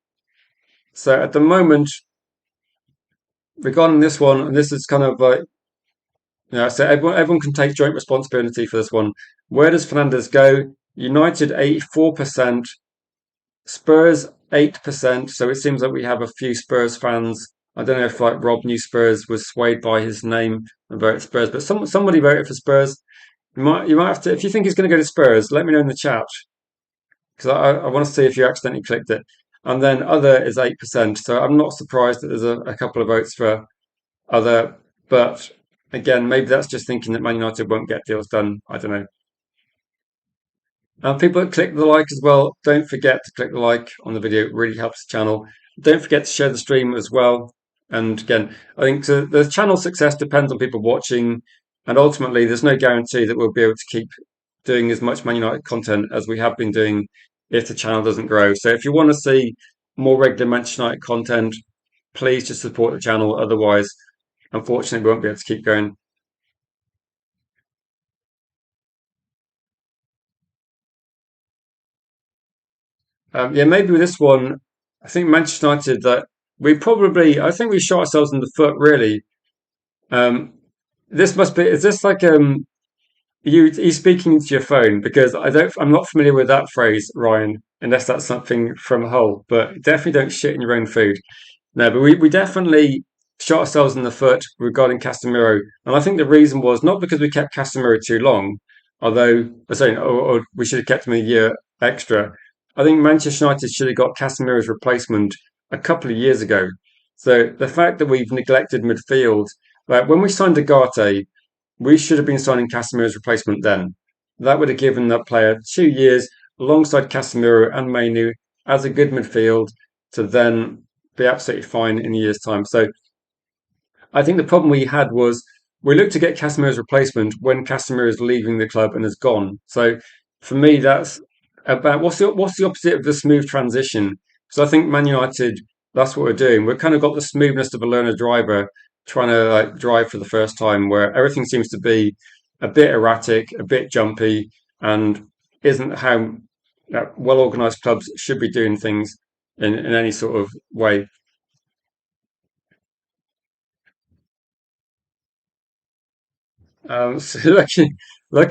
So at the moment, regarding this one, and this is kind of like, so everyone can take joint responsibility for this one. Where does Fernandez go? United 84%, Spurs 8%. So it seems like we have a few Spurs fans. I don't know if like Rob New Spurs was swayed by his name and voted Spurs, but somebody voted for Spurs. You might have to, if you think he's going to go to Spurs, let me know in the chat because I want to see if you accidentally clicked it. And then other is 8%. So I'm not surprised that there's a couple of votes for other, but again, maybe that's just thinking that Man United won't get deals done. I don't know. And people that click the like as well, don't forget to click the like on the video. It really helps the channel. Don't forget to share the stream as well. And again, I think the channel success depends on people watching. And ultimately, there's no guarantee that we'll be able to keep doing as much Man United content as we have been doing if the channel doesn't grow. So if you want to see more regular Manchester United content, please just support the channel. Otherwise, unfortunately, we won't be able to keep going. Yeah, maybe with this one, I think Manchester United that I think we shot ourselves in the foot really. Um, this must be, is this like you speaking into your phone because I'm not familiar with that phrase, Ryan, unless that's something from Hull. But definitely don't shit in your own food. No, but we definitely shot ourselves in the foot regarding Casemiro, and I think the reason was not because we kept Casemiro too long, although I'm saying or we should have kept him a year extra. I think Manchester United should have got Casemiro's replacement a couple of years ago. So the fact that we've neglected midfield, like when we signed Agate, we should have been signing Casemiro's replacement then. That would have given that player 2 years alongside Casemiro and Mainu as a good midfield to then be absolutely fine in a year's time. So I think the problem we had was we looked to get Casemiro's replacement when Casemiro is leaving the club and is gone. So for me, that's about what's the opposite of the smooth transition? So I think Man United, that's what we're doing. We've kind of got the smoothness of a learner driver trying to like drive for the first time, where everything seems to be a bit erratic, a bit jumpy, and isn't how well organized clubs should be doing things in any sort of way. So like,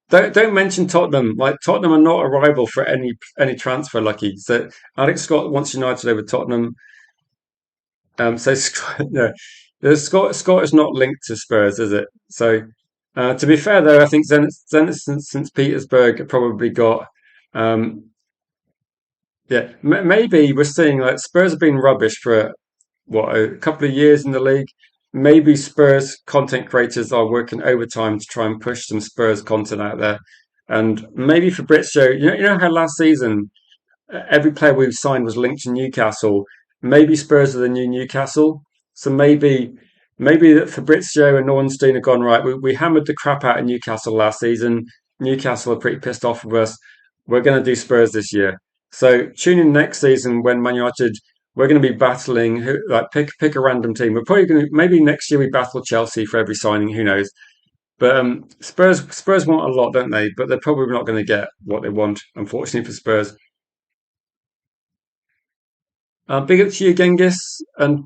don't mention Tottenham. Like Tottenham are not a rival for any transfer. Lucky. So Alex Scott wants United over Tottenham. So Scott, no, Scott is not linked to Spurs, is it? So to be fair though, I think Zenit since Petersburg have probably got um, yeah, maybe we're seeing like Spurs have been rubbish for what a couple of years in the league. Maybe Spurs content creators are working overtime to try and push some Spurs content out there, and maybe Fabrizio. You know how last season every player we've signed was linked to Newcastle. Maybe Spurs are the new Newcastle. So maybe that Fabrizio and Nornstein have gone right. We hammered the crap out of Newcastle last season. Newcastle are pretty pissed off with us. We're going to do Spurs this year. So tune in next season when Man United we're going to be battling like pick a random team. We're probably going to maybe next year we battle Chelsea for every signing. Who knows? But Spurs want a lot, don't they? But they're probably not going to get what they want, unfortunately for Spurs. Big up to you, Genghis. And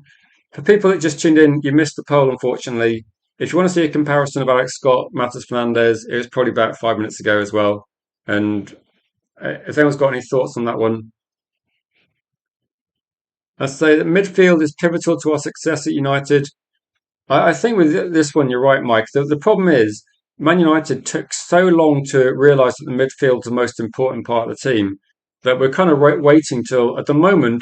For people that just tuned in, you missed the poll, unfortunately. If you want to see a comparison of Alex Scott, Matheus Fernandes, it was probably about 5 minutes ago as well. And if anyone's got any thoughts on that one, I'd say that midfield is pivotal to our success at United. I think with this one, you're right, Mike. The problem is Man United took so long to realise that the midfield's the most important part of the team that we're kind of waiting till at the moment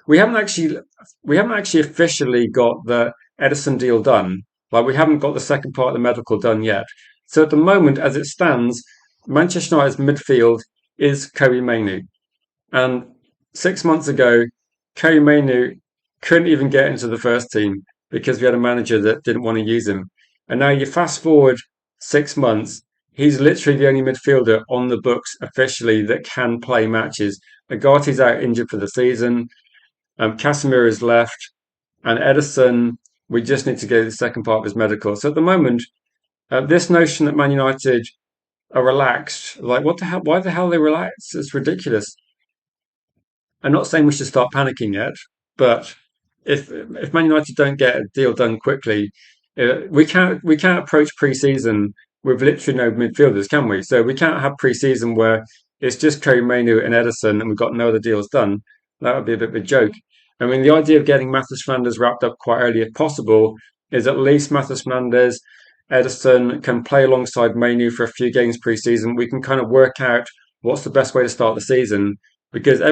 we haven't actually we haven't actually officially got the Edison deal done. Like we haven't got the second part of the medical done yet. So at the moment, as it stands, Manchester United's midfield is Kobe Mainu. And 6 months ago, Kobe Mainu couldn't even get into the first team because we had a manager that didn't want to use him. And now you fast forward 6 months, he's literally the only midfielder on the books officially that can play matches. Agathi's out injured for the season. Casemiro is left, and Edison. We just need to get the second part of his medical. So at the moment, this notion that Man United are relaxed, like what the hell? Why the hell are they relaxed? It's ridiculous. I'm not saying we should start panicking yet, but if Man United don't get a deal done quickly, we can't approach pre-season with literally no midfielders, can we? So we can't have pre-season where it's just Kobe Manu and Edison, and we've got no other deals done. That would be a bit of a joke. I mean, the idea of getting Matheus Fernandes wrapped up quite early, if possible, is at least Matheus Fernandes, Edison can play alongside Manu for a few games pre-season. We can kind of work out what's the best way to start the season because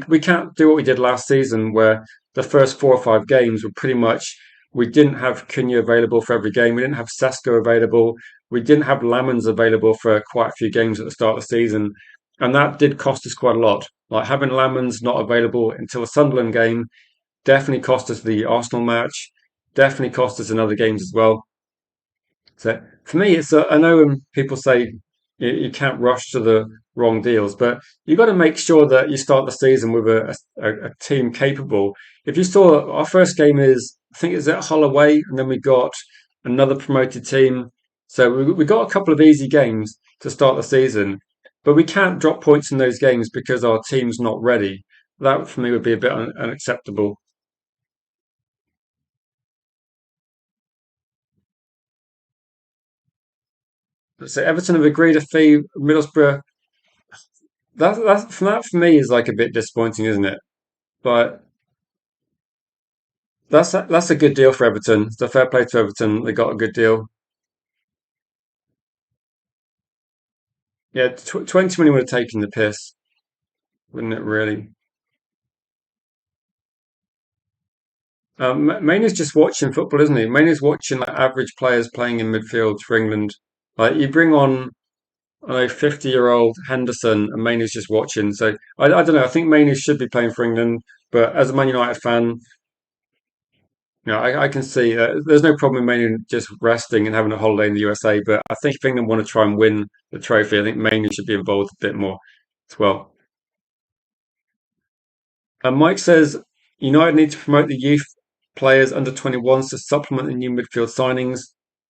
we can't do what we did last season where the first 4 or 5 games were pretty much we didn't have Cunha available for every game. We didn't have Sesko available. We didn't have Lamans available for quite a few games at the start of the season. And that did cost us quite a lot. Like having Lamans not available until the Sunderland game definitely cost us the Arsenal match, definitely cost us in other games as well. So for me, I know when people say you can't rush to the wrong deals, but you've got to make sure that you start the season with a team capable. If you saw our first game is, I think it's at Holloway, and then we got another promoted team. So we got a couple of easy games to start the season, but we can't drop points in those games because our team's not ready. That for me would be a bit unacceptable. So Everton have agreed a fee. Middlesbrough that for me is like a bit disappointing, isn't it? But that's a good deal for Everton. It's a fair play to Everton. They got a good deal. Yeah, 20 million would have taken the piss, wouldn't it? Really. Mainly's just watching football, isn't he? Mainly's watching like average players playing in midfield for England. Like you bring on a 50-year-old Henderson, and Mainly's just watching. So I don't know. I think Mainly should be playing for England, but as a Man United fan, I can see there's no problem with Manu just resting and having a holiday in the USA, but I think if England want to try and win the trophy, I think Manu should be involved a bit more as well. And Mike says United need to promote the youth players under 21s to supplement the new midfield signings.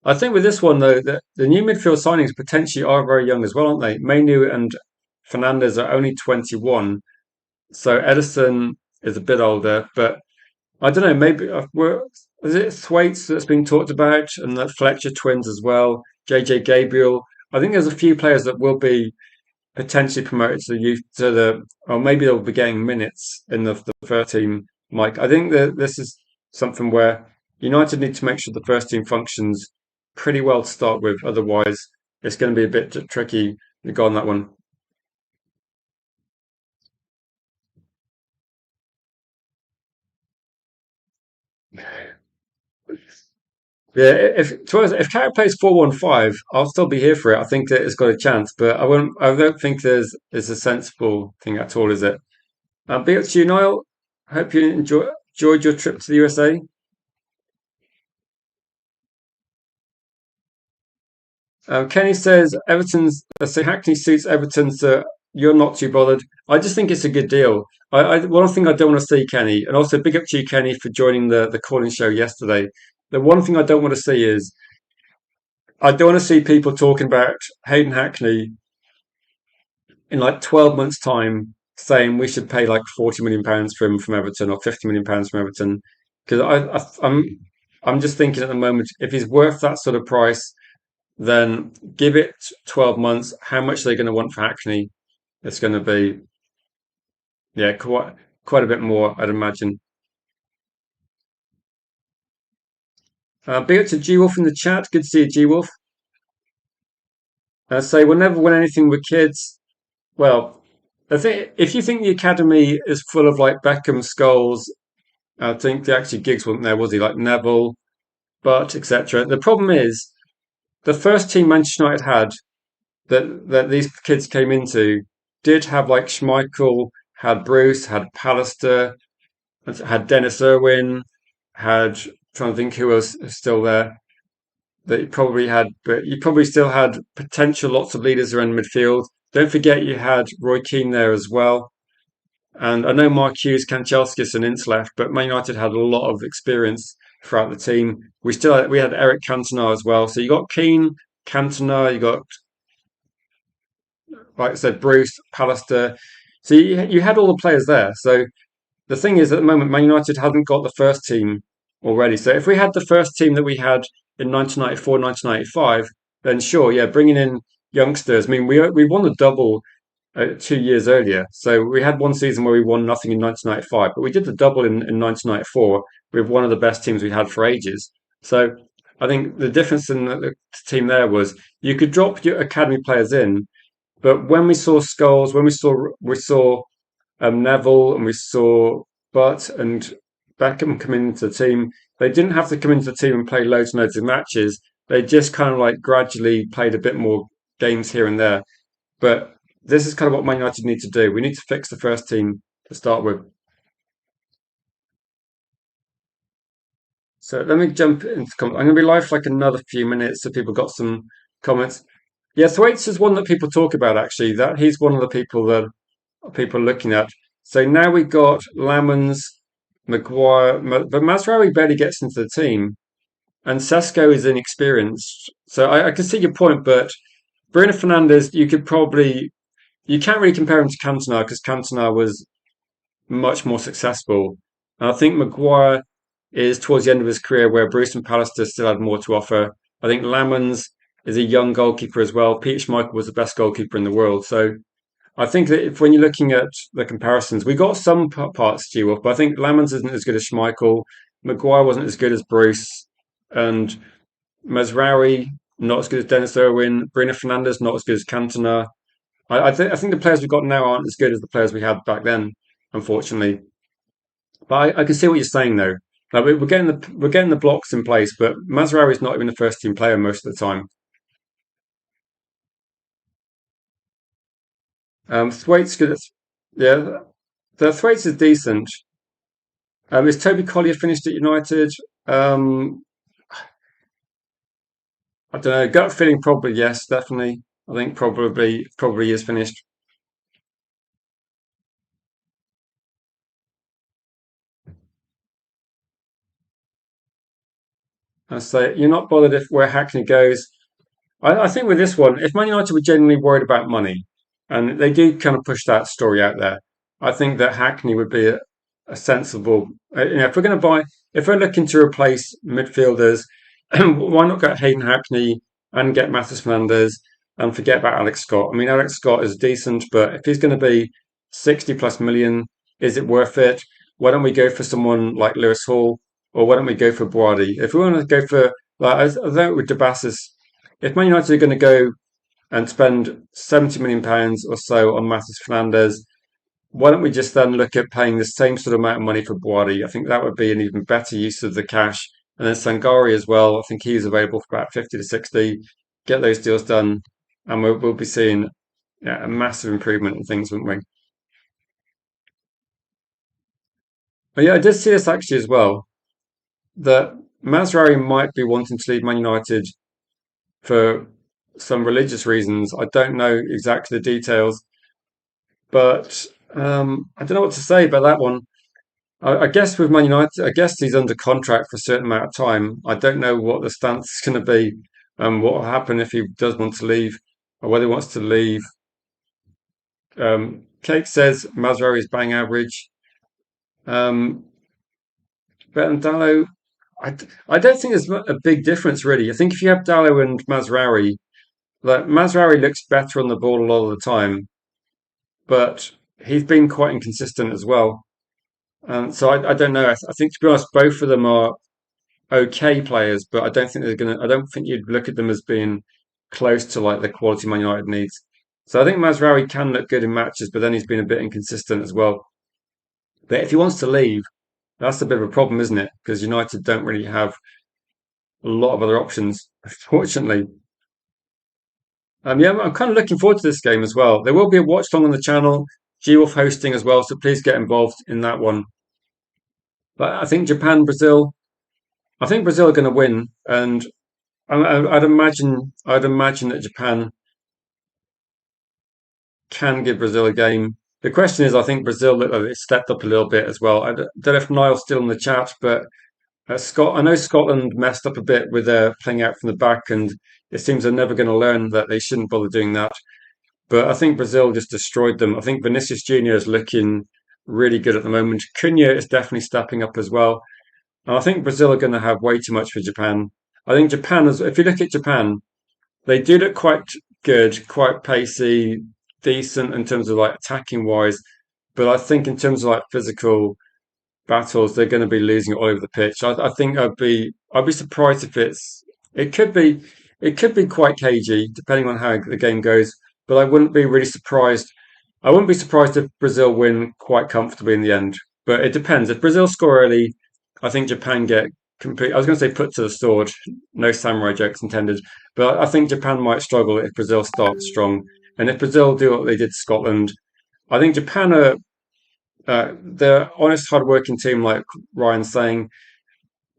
I think with this one though, the new midfield signings potentially are very young as well, aren't they? Manu and Fernandez are only 21, so Edison is a bit older, but I don't know. Maybe is it Thwaites that's been talked about, and the Fletcher twins as well. JJ Gabriel. I think there's a few players that will be potentially promoted to the youth or maybe they'll be getting minutes in the first team. Mike, I think that this is something where United need to make sure the first team functions pretty well to start with. Otherwise, it's going to be a bit tricky to go on that one. Yeah, if Carrick plays 4-1-5, I'll still be here for it. I think that it's got a chance, but I won't. I don't think there's a sensible thing at all, is it? Big up to you, Niall. Hope you enjoyed your trip to the USA. Kenny says so Hackney suits Everton, so you're not too bothered. I just think it's a good deal. One thing I don't want to see, Kenny, and also big up to you, Kenny, for joining the calling show yesterday. The one thing I don't want to see is I don't want to see people talking about Hayden Hackney in like 12 months' time saying we should pay like £40 million from Everton or £50 million from Everton. Because I'm just thinking at the moment, if he's worth that sort of price, then give it 12 months. How much are they going to want for Hackney? It's going to be, yeah, quite a bit more, I'd imagine. Big up to G Wolf in the chat. Good to see you, G Wolf. Say we'll never win anything with kids. Well, I think if you think the academy is full of like Beckham, Scholes, I think the actually gigs wasn't there, was he? Like Neville, Butt, etc. The problem is the first team Manchester United had that these kids came into did have like Schmeichel, had Bruce, had Pallister, had Dennis Irwin, had trying to think who else is still there that you probably had, but you probably still had potential lots of leaders around midfield. Don't forget you had Roy Keane there as well. And I know Mark Hughes, Kanchelskis and Ince left, but Man United had a lot of experience throughout the team. We had Eric Cantona as well. So you got Keane, Cantona, you got, like I said, Bruce, Pallister. So you had all the players there. So the thing is, at the moment, Man United hadn't got the first team already. So if we had the first team that we had in 1994, 1995, then sure, yeah, bringing in youngsters. I mean, we won the double 2 years earlier. So we had one season where we won nothing in 1995, but we did the double in 1994 with one of the best teams we had for ages. So I think the difference in the team there was you could drop your academy players in, but when we saw Scholes, when we saw Neville and we saw Butt and Beckham come into the team, they didn't have to come into the team and play loads and loads of matches. They just kind of like gradually played a bit more games here and there. But this is kind of what Man United need to do. We need to fix the first team to start with. So let me jump into comments. I'm going to be live for like another few minutes so people got some comments. Yeah, Thwaites is one that people talk about actually. That he's one of the people that people are looking at. So now we've got Lamans, Maguire, but Mazraoui barely gets into the team, and Sesko is inexperienced. So I can see your point, but Bruno Fernandes, you can't really compare him to Cantona because Cantona was much more successful. And I think Maguire is towards the end of his career where Bruce and Pallister still had more to offer. I think Lamans is a young goalkeeper as well. Peter Schmeichel was the best goalkeeper in the world. So I think that if when you're looking at the comparisons, we got some parts due off, but I think Lamans isn't as good as Schmeichel. Maguire wasn't as good as Bruce, and Mazraoui not as good as Dennis Irwin. Bruno Fernandes not as good as Cantona. I think the players we've got now aren't as good as the players we had back then, unfortunately. But I can see what you're saying though. Like we're getting the blocks in place, but Mazraoui is not even a first team player most of the time. Thwaites good. Yeah, the Thwaites is decent. Is Toby Collier finished at United? Um, I don't know. Gut feeling, probably yes, definitely. I think probably is finished. I say you're not bothered if where Hackney goes. I think with this one, if Man United were genuinely worried about money, and they do kind of push that story out there, I think that Hackney would be a sensible. If we're going to buy, if we're looking to replace midfielders, why not get Hayden Hackney and get Matheus Fernandes and forget about Alex Scott? I mean, Alex Scott is decent, but if he's going to be 60 plus million, is it worth it? Why don't we go for someone like Lewis Hall, or why don't we go for Boadi? If we want to go for like, I think with Debasis, if Man United are going to go and spend £70 million or so on Matheus Fernandes, why don't we just then look at paying the same sort of amount of money for Boadi? I think that would be an even better use of the cash. And then Sangari as well. I think he's available for about 50 to 60. Get those deals done, and we'll be seeing, yeah, a massive improvement in things, won't we? But yeah, I did see this actually as well, that Mazraoui might be wanting to leave Man United for some religious reasons. I don't know exactly the details, but I don't know what to say about that one. I guess with Man United, I guess he's under contract for a certain amount of time. I don't know what the stance is going to be, what will happen if he does want to leave, or whether he wants to leave. Kate says Mazraoui is bang average. Um, Better than Dallo. I don't think there's a big difference really. I think if you have Dallo and Mazraoui, like Mazraoui looks better on the ball a lot of the time, but he's been quite inconsistent as well. And so I don't know. I think to be honest, both of them are okay players, but I don't think they're gonna. I don't think you'd look at them as being close to like the quality Man United needs. So I think Mazraoui can look good in matches, but then he's been a bit inconsistent as well. But if he wants to leave, that's a bit of a problem, isn't it? Because United don't really have a lot of other options, fortunately. Yeah, I'm kind of looking forward to this game as well. There will be a watch long on the channel, G-Wolf hosting as well, so please get involved in that one. But I think Japan, Brazil. I think Brazil are going to win, and I'd imagine that Japan can give Brazil a game. The question is, I think Brazil look like it stepped up a little bit as well. I don't know if Niall's still in the chat, but I know Scotland messed up a bit with playing out from the back, and it seems they're never going to learn that they shouldn't bother doing that. But I think Brazil just destroyed them. I think Vinicius Junior is looking really good at the moment. Cunha is definitely stepping up as well. And I think Brazil are going to have way too much for Japan. I think Japan is, if you look at Japan, they do look quite good, quite pacey, decent in terms of like attacking wise. But I think in terms of like physical battles, they're going to be losing it all over the pitch. I think I'd be surprised if it could be it could be quite cagey depending on how the game goes. But I wouldn't be really surprised. I wouldn't be surprised if Brazil win quite comfortably in the end. But it depends. If Brazil score early, I think Japan get complete. I was going to say put to the sword. No samurai jokes intended. But I think Japan might struggle if Brazil starts strong. And if Brazil do what they did to Scotland, I think Japan are they're honest, hard-working team, like Ryan's saying.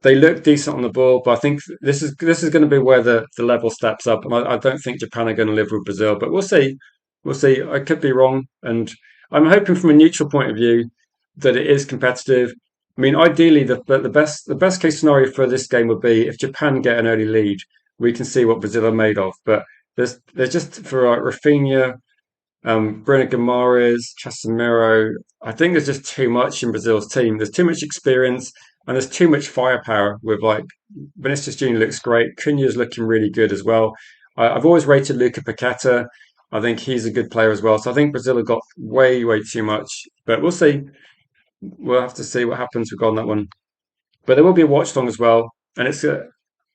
They look decent on the ball, but I think this is going to be where the level steps up, and I don't think Japan are going to live with Brazil, but we'll see. We'll see. I could be wrong, and I'm hoping from a neutral point of view that it is competitive. I mean, ideally, the best case scenario for this game would be if Japan get an early lead, we can see what Brazil are made of. But there's just for Rafinha, Bruno Guimaraes, Casemiro. I think there's just too much in Brazil's team. There's too much experience and there's too much firepower. With like Vinicius Junior looks great, Cunha's looking really good as well. I've always rated Luca Paqueta. I think he's a good player as well. So I think Brazil have got way too much, but we'll see. We'll have to see what happens. We've got on that one, but there will be a watch long as well, and it's a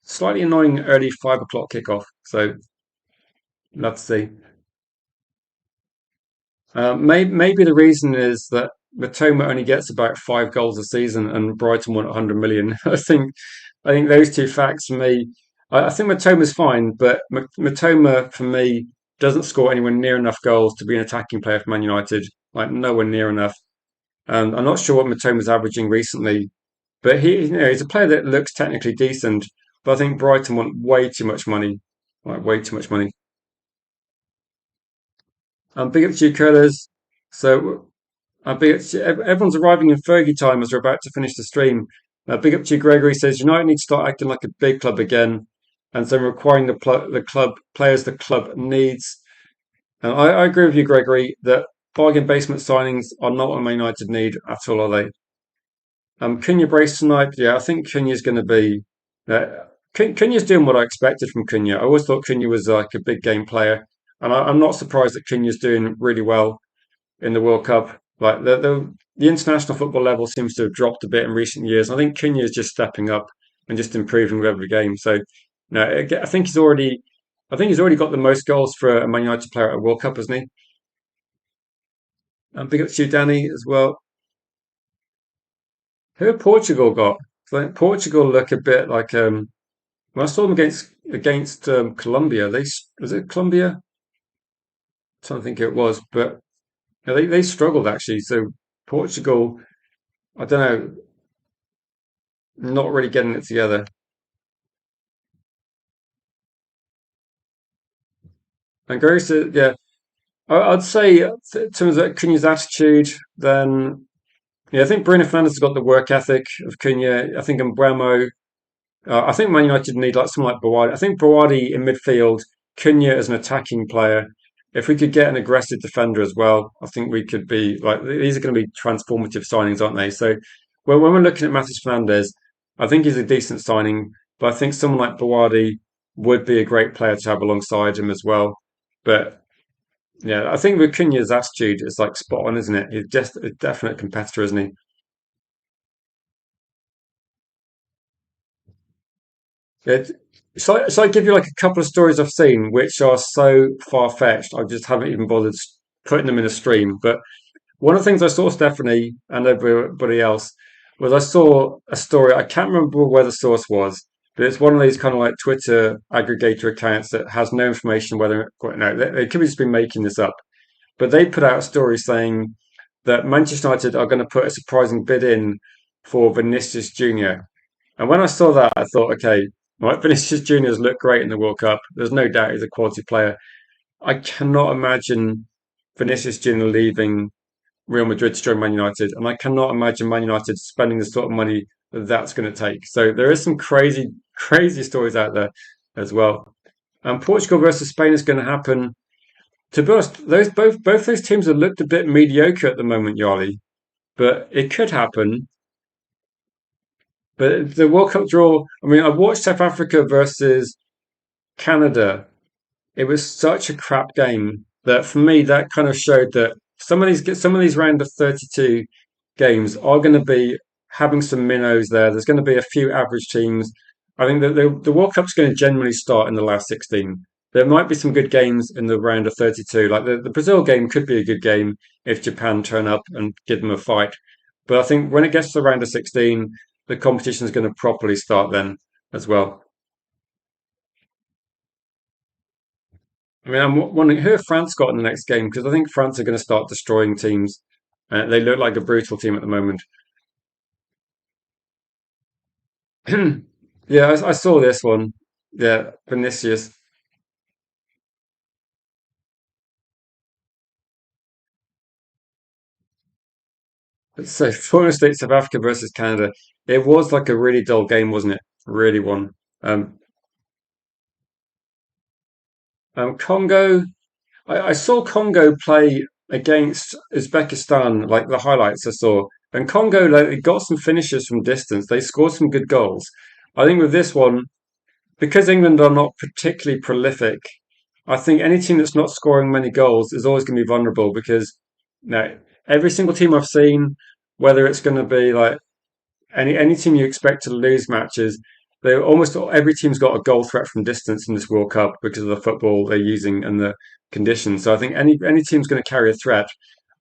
slightly annoying early 5 o'clock kickoff. So let's see. Maybe the reason is that Matoma only gets about 5 goals a season, and Brighton want 100 million. I think those two facts for me. I think Matoma's fine, but Matoma for me doesn't score anywhere near enough goals to be an attacking player for Man United. Like nowhere near enough. And I'm not sure what Matoma's averaging recently, but he's a player that looks technically decent. But I think Brighton want way too much money, like way too much money. Big up to you, Curtis. So big up to everyone's arriving in Fergie time as we're about to finish the stream. Big up to you, Gregory. Says United need to start acting like a big club again, and so requiring the club players the club needs. And I agree with you, Gregory, that bargain basement signings are not what Man United need at all, are they? Cunha brace tonight. Yeah, I think Cunha's going to be. Uh, Cunha's doing what I expected from Cunha. I always thought Cunha was like a big game player, and I'm not surprised that Cunha's doing really well in the World Cup. Like the international football level seems to have dropped a bit in recent years. I think Cunha is just stepping up and just improving with every game. So, no, I think he's already got the most goals for a Man United player at a World Cup, hasn't he? And big up to you, Danny, as well. Who have Portugal got? So I think Portugal look a bit like when I saw them against Colombia. They was it Colombia? I'm trying to think who it was, but yeah, they struggled actually. So Portugal, I don't know, not really getting it together. And Gary said, yeah, I'd say in terms of Cunha's attitude, then yeah, I think Bruno Fernandes has got the work ethic of Cunha. I think Mbeumo. I think Man United need like someone like Bawadi. I think Bawadi in midfield, Cunha as an attacking player. If we could get an aggressive defender as well, I think we could be like these are going to be transformative signings, aren't they? So well, when we're looking at MATEUS Fernandes, I think he's a decent signing, but I think someone like Bawardi would be a great player to have alongside him as well. But yeah, I think with Cunha's attitude is like spot on, isn't it? He's just a definite competitor, isn't he? It, so I give you like a couple of stories I've seen which are so far fetched, I just haven't even bothered putting them in a stream. But one of the things I saw, Stephanie and everybody else, was I saw a story. I can't remember where the source was, but it's one of these kind of like Twitter aggregator accounts that has no information whether no, they could have just been making this up. But they put out a story saying that Manchester United are going to put a surprising bid in for Vinicius Junior. And when I saw that, I thought, okay, right, Vinicius Junior's looked great in the World Cup. There's no doubt he's a quality player. I cannot imagine Vinicius Junior leaving Real Madrid to join Man United, and I cannot imagine Man United spending the sort of money that that's going to take. So there is some crazy, crazy stories out there as well. And Portugal versus Spain is going to happen. To be honest, those both those teams have looked a bit mediocre at the moment, Yarley, but it could happen. But the World Cup draw, I mean, I watched South Africa versus Canada. It was such a crap game that for me that kind of showed that some of these round of 32 games are going to be having some minnows there. There's going to be a few average teams. I think that the World Cup's going to generally start in the last 16. There might be some good games in the round of 32. Like the Brazil game could be a good game if Japan turn up and give them a fight. But I think when it gets to the round of 16, the competition is going to properly start then as well. I mean, I'm wondering who have France got in the next game because I think France are going to start destroying teams. They look like a brutal team at the moment. Yeah, I saw this one. Yeah, Vinicius. So, Foreign State South Africa versus Canada. It was like a really dull game, wasn't it? Really one. Um, Congo. I saw Congo play against Uzbekistan, like the highlights I saw, and Congo like they got some finishes from distance. They scored some good goals. I think with this one, because England are not particularly prolific, I think any team that's not scoring many goals is always going to be vulnerable because every single team I've seen, whether it's going to be like any team you expect to lose matches, they almost every team's got a goal threat from distance in this World Cup because of the football they're using and the conditions. So I think any team's going to carry a threat.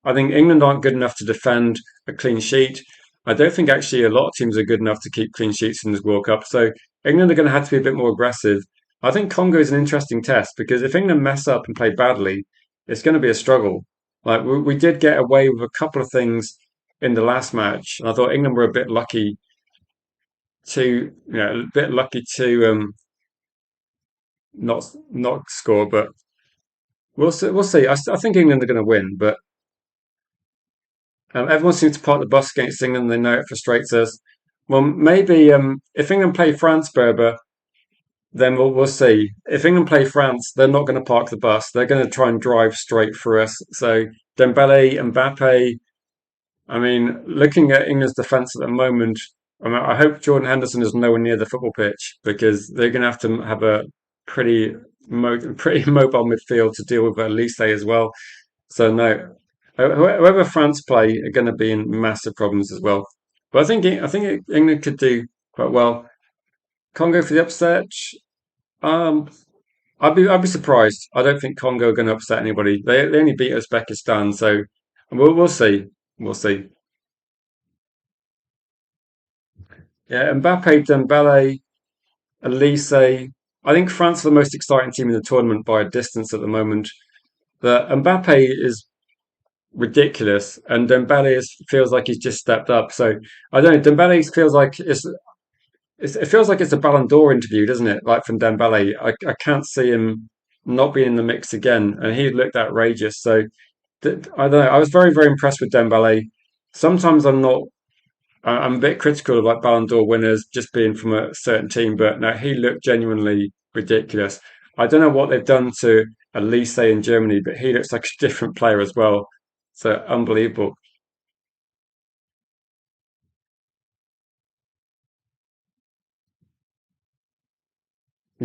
I think England aren't good enough to defend a clean sheet. I don't think actually a lot of teams are good enough to keep clean sheets in this World Cup. So England are going to have to be a bit more aggressive. I think Congo is an interesting test because if England mess up and play badly, it's going to be a struggle. Like we did get away with a couple of things in the last match, and I thought England were a bit lucky not score, but we'll see. We'll see. I think England are going to win, but everyone seems to park the bus against England. They know it frustrates us. Well, maybe if England play France, Berber, then we'll see. If England play France, they're not going to park the bus. They're going to try and drive straight for us. So Dembele, Mbappe. I mean, looking at England's defence at the moment, I hope Jordan Henderson is nowhere near the football pitch because they're going to have a pretty pretty mobile midfield to deal with Elise as well. So no, whoever France play are going to be in massive problems as well. But I think England could do quite well. Congo for the upset. Um, I'd be surprised. I don't think Congo are going to upset anybody. They only beat Uzbekistan, so we'll see. We'll see. Yeah, Mbappe, Dembele, Elise. I think France are the most exciting team in the tournament by a distance at the moment. But Mbappe is ridiculous, and feels like he's just stepped up. So I don't know. Dembele feels like it feels like it's a Ballon d'Or interview, doesn't it? Like from Dembele, I can't see him not being in the mix again, and he looked outrageous. So I don't know. I was very very impressed with Dembele. Sometimes I'm a bit critical of like Ballon d'Or winners just being from a certain team, but no, he looked genuinely ridiculous. I don't know what they've done to Elise in Germany, but he looks like a different player as well. So unbelievable.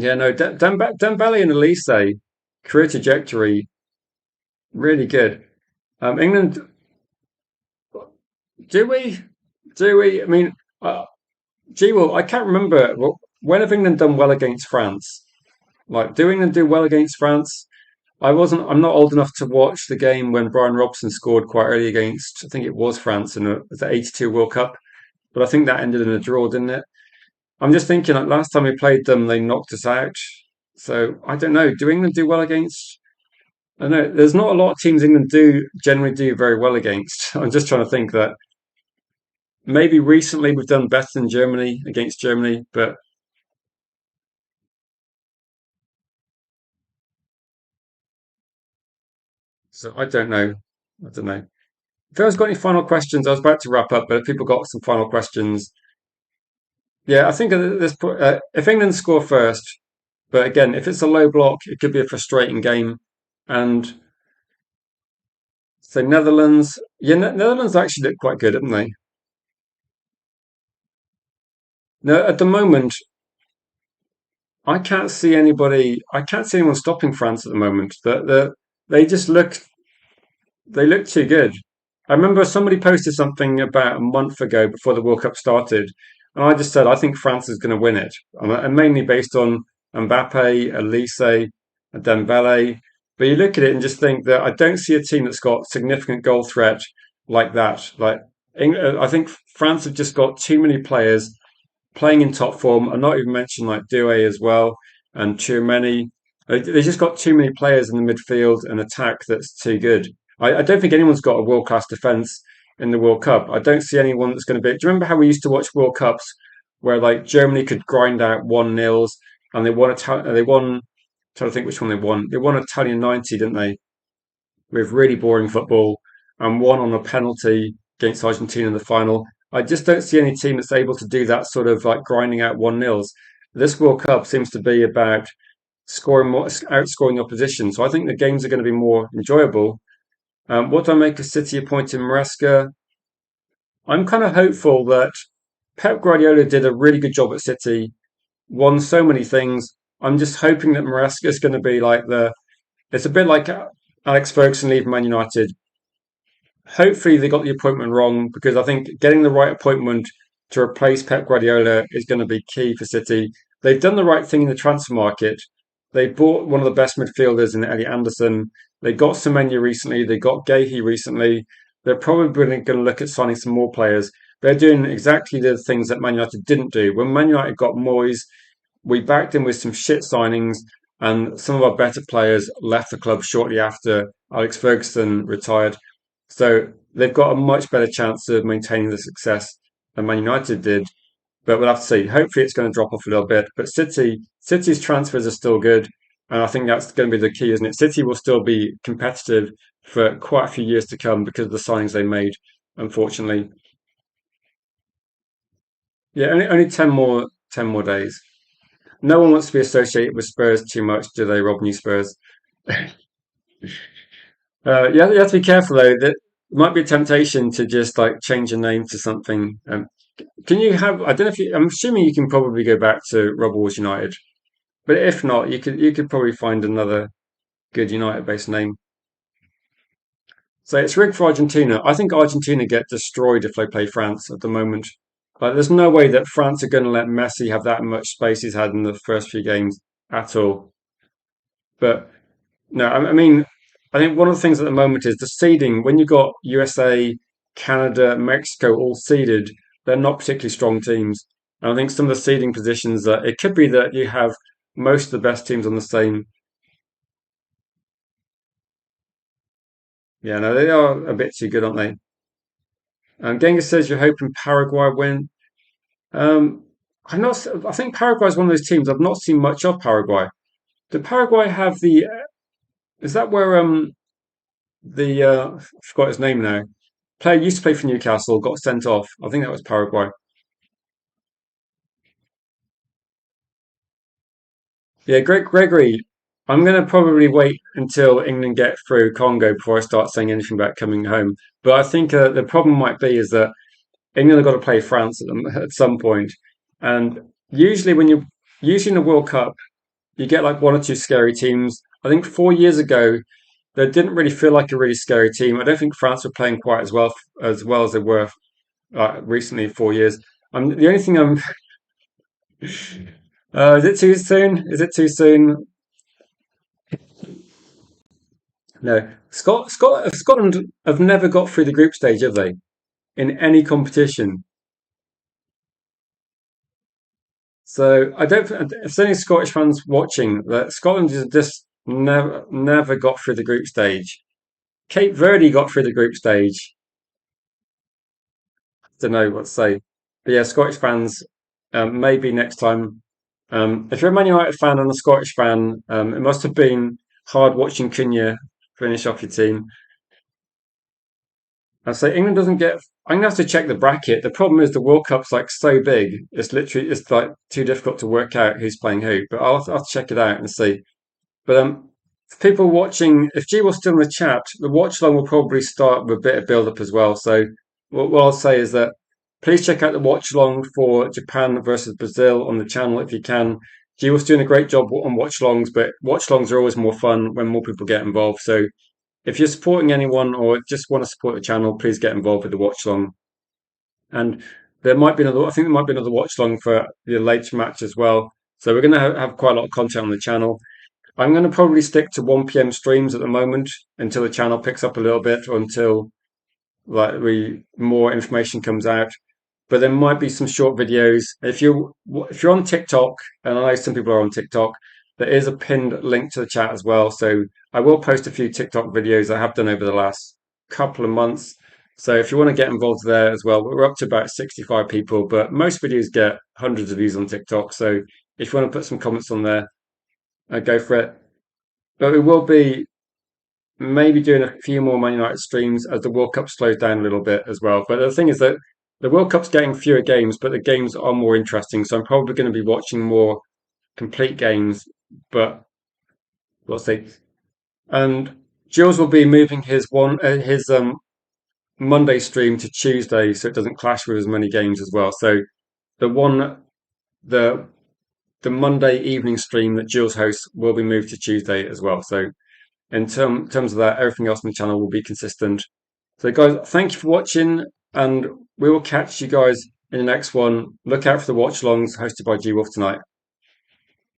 Yeah, no, Dembele and Elise, career trajectory, really good. England, do we? Do we? I mean, gee, well, I can't remember. When have England done well against France? Like, do England do well against France? I'm not old enough to watch the game when Brian Robson scored quite early against, I think it was France in the '82 World Cup, but I think that ended in a draw, didn't it? I'm just thinking, like, last time we played them, they knocked us out. So I don't know. Do England do well against? I don't know. There's not a lot of teams England do generally do very well against. I'm just trying to think that maybe recently we've done better than Germany against Germany, but so I don't know. I don't know. If anyone's got any final questions, I was about to wrap up, but if people got some final questions, yeah, I think at this point, if England score first, but again, if it's a low block, it could be a frustrating game. And so Netherlands, yeah, Netherlands actually look quite good, haven't they? No, at the moment, I can't see anybody. I can't see anyone stopping France at the moment. They just they look too good. I remember somebody posted something about a month ago before the World Cup started, and I just said I think France is going to win it, and mainly based on Mbappe, Elise, and Dembele. But you look at it and just think that I don't see a team that's got significant goal threat like that. I think France have just got too many players playing in top form. I'm not even mentioning like Doué as well and Tchouameni. They just got too many players in the midfield and attack that's too good. I don't think anyone's got a world class defense in the World Cup. I don't see anyone that's going to be. Do you remember how we used to watch World Cups where like Germany could grind out 1-0s and they won. Trying to think which one they won. They won Italian 90, didn't they? With really boring football and won on a penalty against Argentina in the final. I just don't see any team that's able to do that sort of like grinding out 1-0s. This World Cup seems to be about scoring more, outscoring the opposition. So I think the games are going to be more enjoyable. What do I make of City appointing Maresca? I'm kind of hopeful that Pep Guardiola did a really good job at City, won so many things. I'm just hoping that Maresca is going to be like the. It's a bit like Alex Ferguson leaving Man United. Hopefully they got the appointment wrong because I think getting the right appointment to replace Pep Guardiola is going to be key for City. They've done the right thing in the transfer market. They bought one of the best midfielders in Elliot Anderson. They got Semenyo recently. They got Gahey recently. They're probably going to look at signing some more players. They're doing exactly the things that Man United didn't do. When Man United got Moyes, we backed him with some shit signings, and some of our better players left the club shortly after Alex Ferguson retired. So they've got a much better chance of maintaining the success than Man United did. But we'll have to see. Hopefully, it's going to drop off a little bit. But City's transfers are still good, and I think that's going to be the key, isn't it? City will still be competitive for quite a few years to come because of the signings they made. Unfortunately, yeah, only 10 more days. No one wants to be associated with Spurs too much, do they, Rob? New Spurs. You have to be careful though. That might be a temptation to just like change your name to something. Can you have? I don't know if you. I'm assuming you can probably go back to Rob Wars United, but if not, you could probably find another good United-based name. So it's rigged for Argentina. I think Argentina get destroyed if they play France at the moment. Like, there's no way that France are going to let Messi have that much space he's had in the first few games at all. But no, I mean, I think one of the things at the moment is the seeding. When you've got USA, Canada, Mexico all seeded, they're not particularly strong teams. And I think some of the seeding positions, it could be that you have most of the best teams on the same. Yeah, no, they are a bit too good, aren't they? Genghis says you're hoping Paraguay win. Um, I'm not. I think Paraguay is one of those teams I've not seen much of Paraguay. Do Paraguay have the? Is that where I forgot his name now. Player used to play for Newcastle, got sent off. I think that was Paraguay. Yeah, Gregory. I'm going to probably wait until England get through Congo before I start saying anything about coming home. But I think the problem might be is that England have got to play France at some point, and usually when you usually in the World Cup. you get like one or two scary teams. I think 4 years ago, they didn't really feel like a really scary team. I don't think France were playing quite as well as they were recently. 4 years. The only thing I'm. Is it too soon? Is it too soon? No. Scotland have never got through the group stage, have they? In any competition. So I don't. If there's any Scottish fans watching, that Scotland has just never got through the group stage. Cape Verde got through the group stage. Don't know what to say. But yeah, Scottish fans, maybe next time. If you're a Man United fan and a Scottish fan, it must have been hard watching Cunha finish off your team. I say England doesn't get. I'm gonna have to check the bracket. The problem is the World Cup's like so big. It's like too difficult to work out who's playing who. But I'll check it out and see. But for people watching, if G was still in the chat, the watch along will probably start with a bit of build up as well. So what I'll say is that please check out the watch along for Japan versus Brazil on the channel if you can. G was doing a great job on watch alongs, but watch alongs are always more fun when more people get involved. So if you're supporting anyone or just want to support the channel, please get involved with the watch along. And there might be another. I think there might be another watch along for the late match as well. So we're going to have quite a lot of content on the channel. I'm going to probably stick to 1 p.m. streams at the moment until the channel picks up a little bit or until like we more information comes out. But there might be some short videos. If you're on TikTok, and I know some people are on TikTok, there is a pinned link to the chat as well. So I will post a few TikTok videos I have done over the last couple of months. So if you want to get involved there as well, we're up to about 65 people, but most videos get hundreds of views on TikTok. So if you want to put some comments on there, go for it. But we will be maybe doing a few more Man United streams as the World Cup slows down a little bit as well. But the thing is that the World Cup's getting fewer games, but the games are more interesting. So I'm probably going to be watching more complete games. But we'll see. And Jules will be moving his Monday stream to Tuesday, so it doesn't clash with as many games as well. So the one the the Monday evening stream that Jules hosts will be moved to Tuesday as well. So in terms of that, everything else on the channel will be consistent. So, guys, thank you for watching, and we will catch you guys in the next one. Look out for the watch alongs hosted by G Wolf tonight.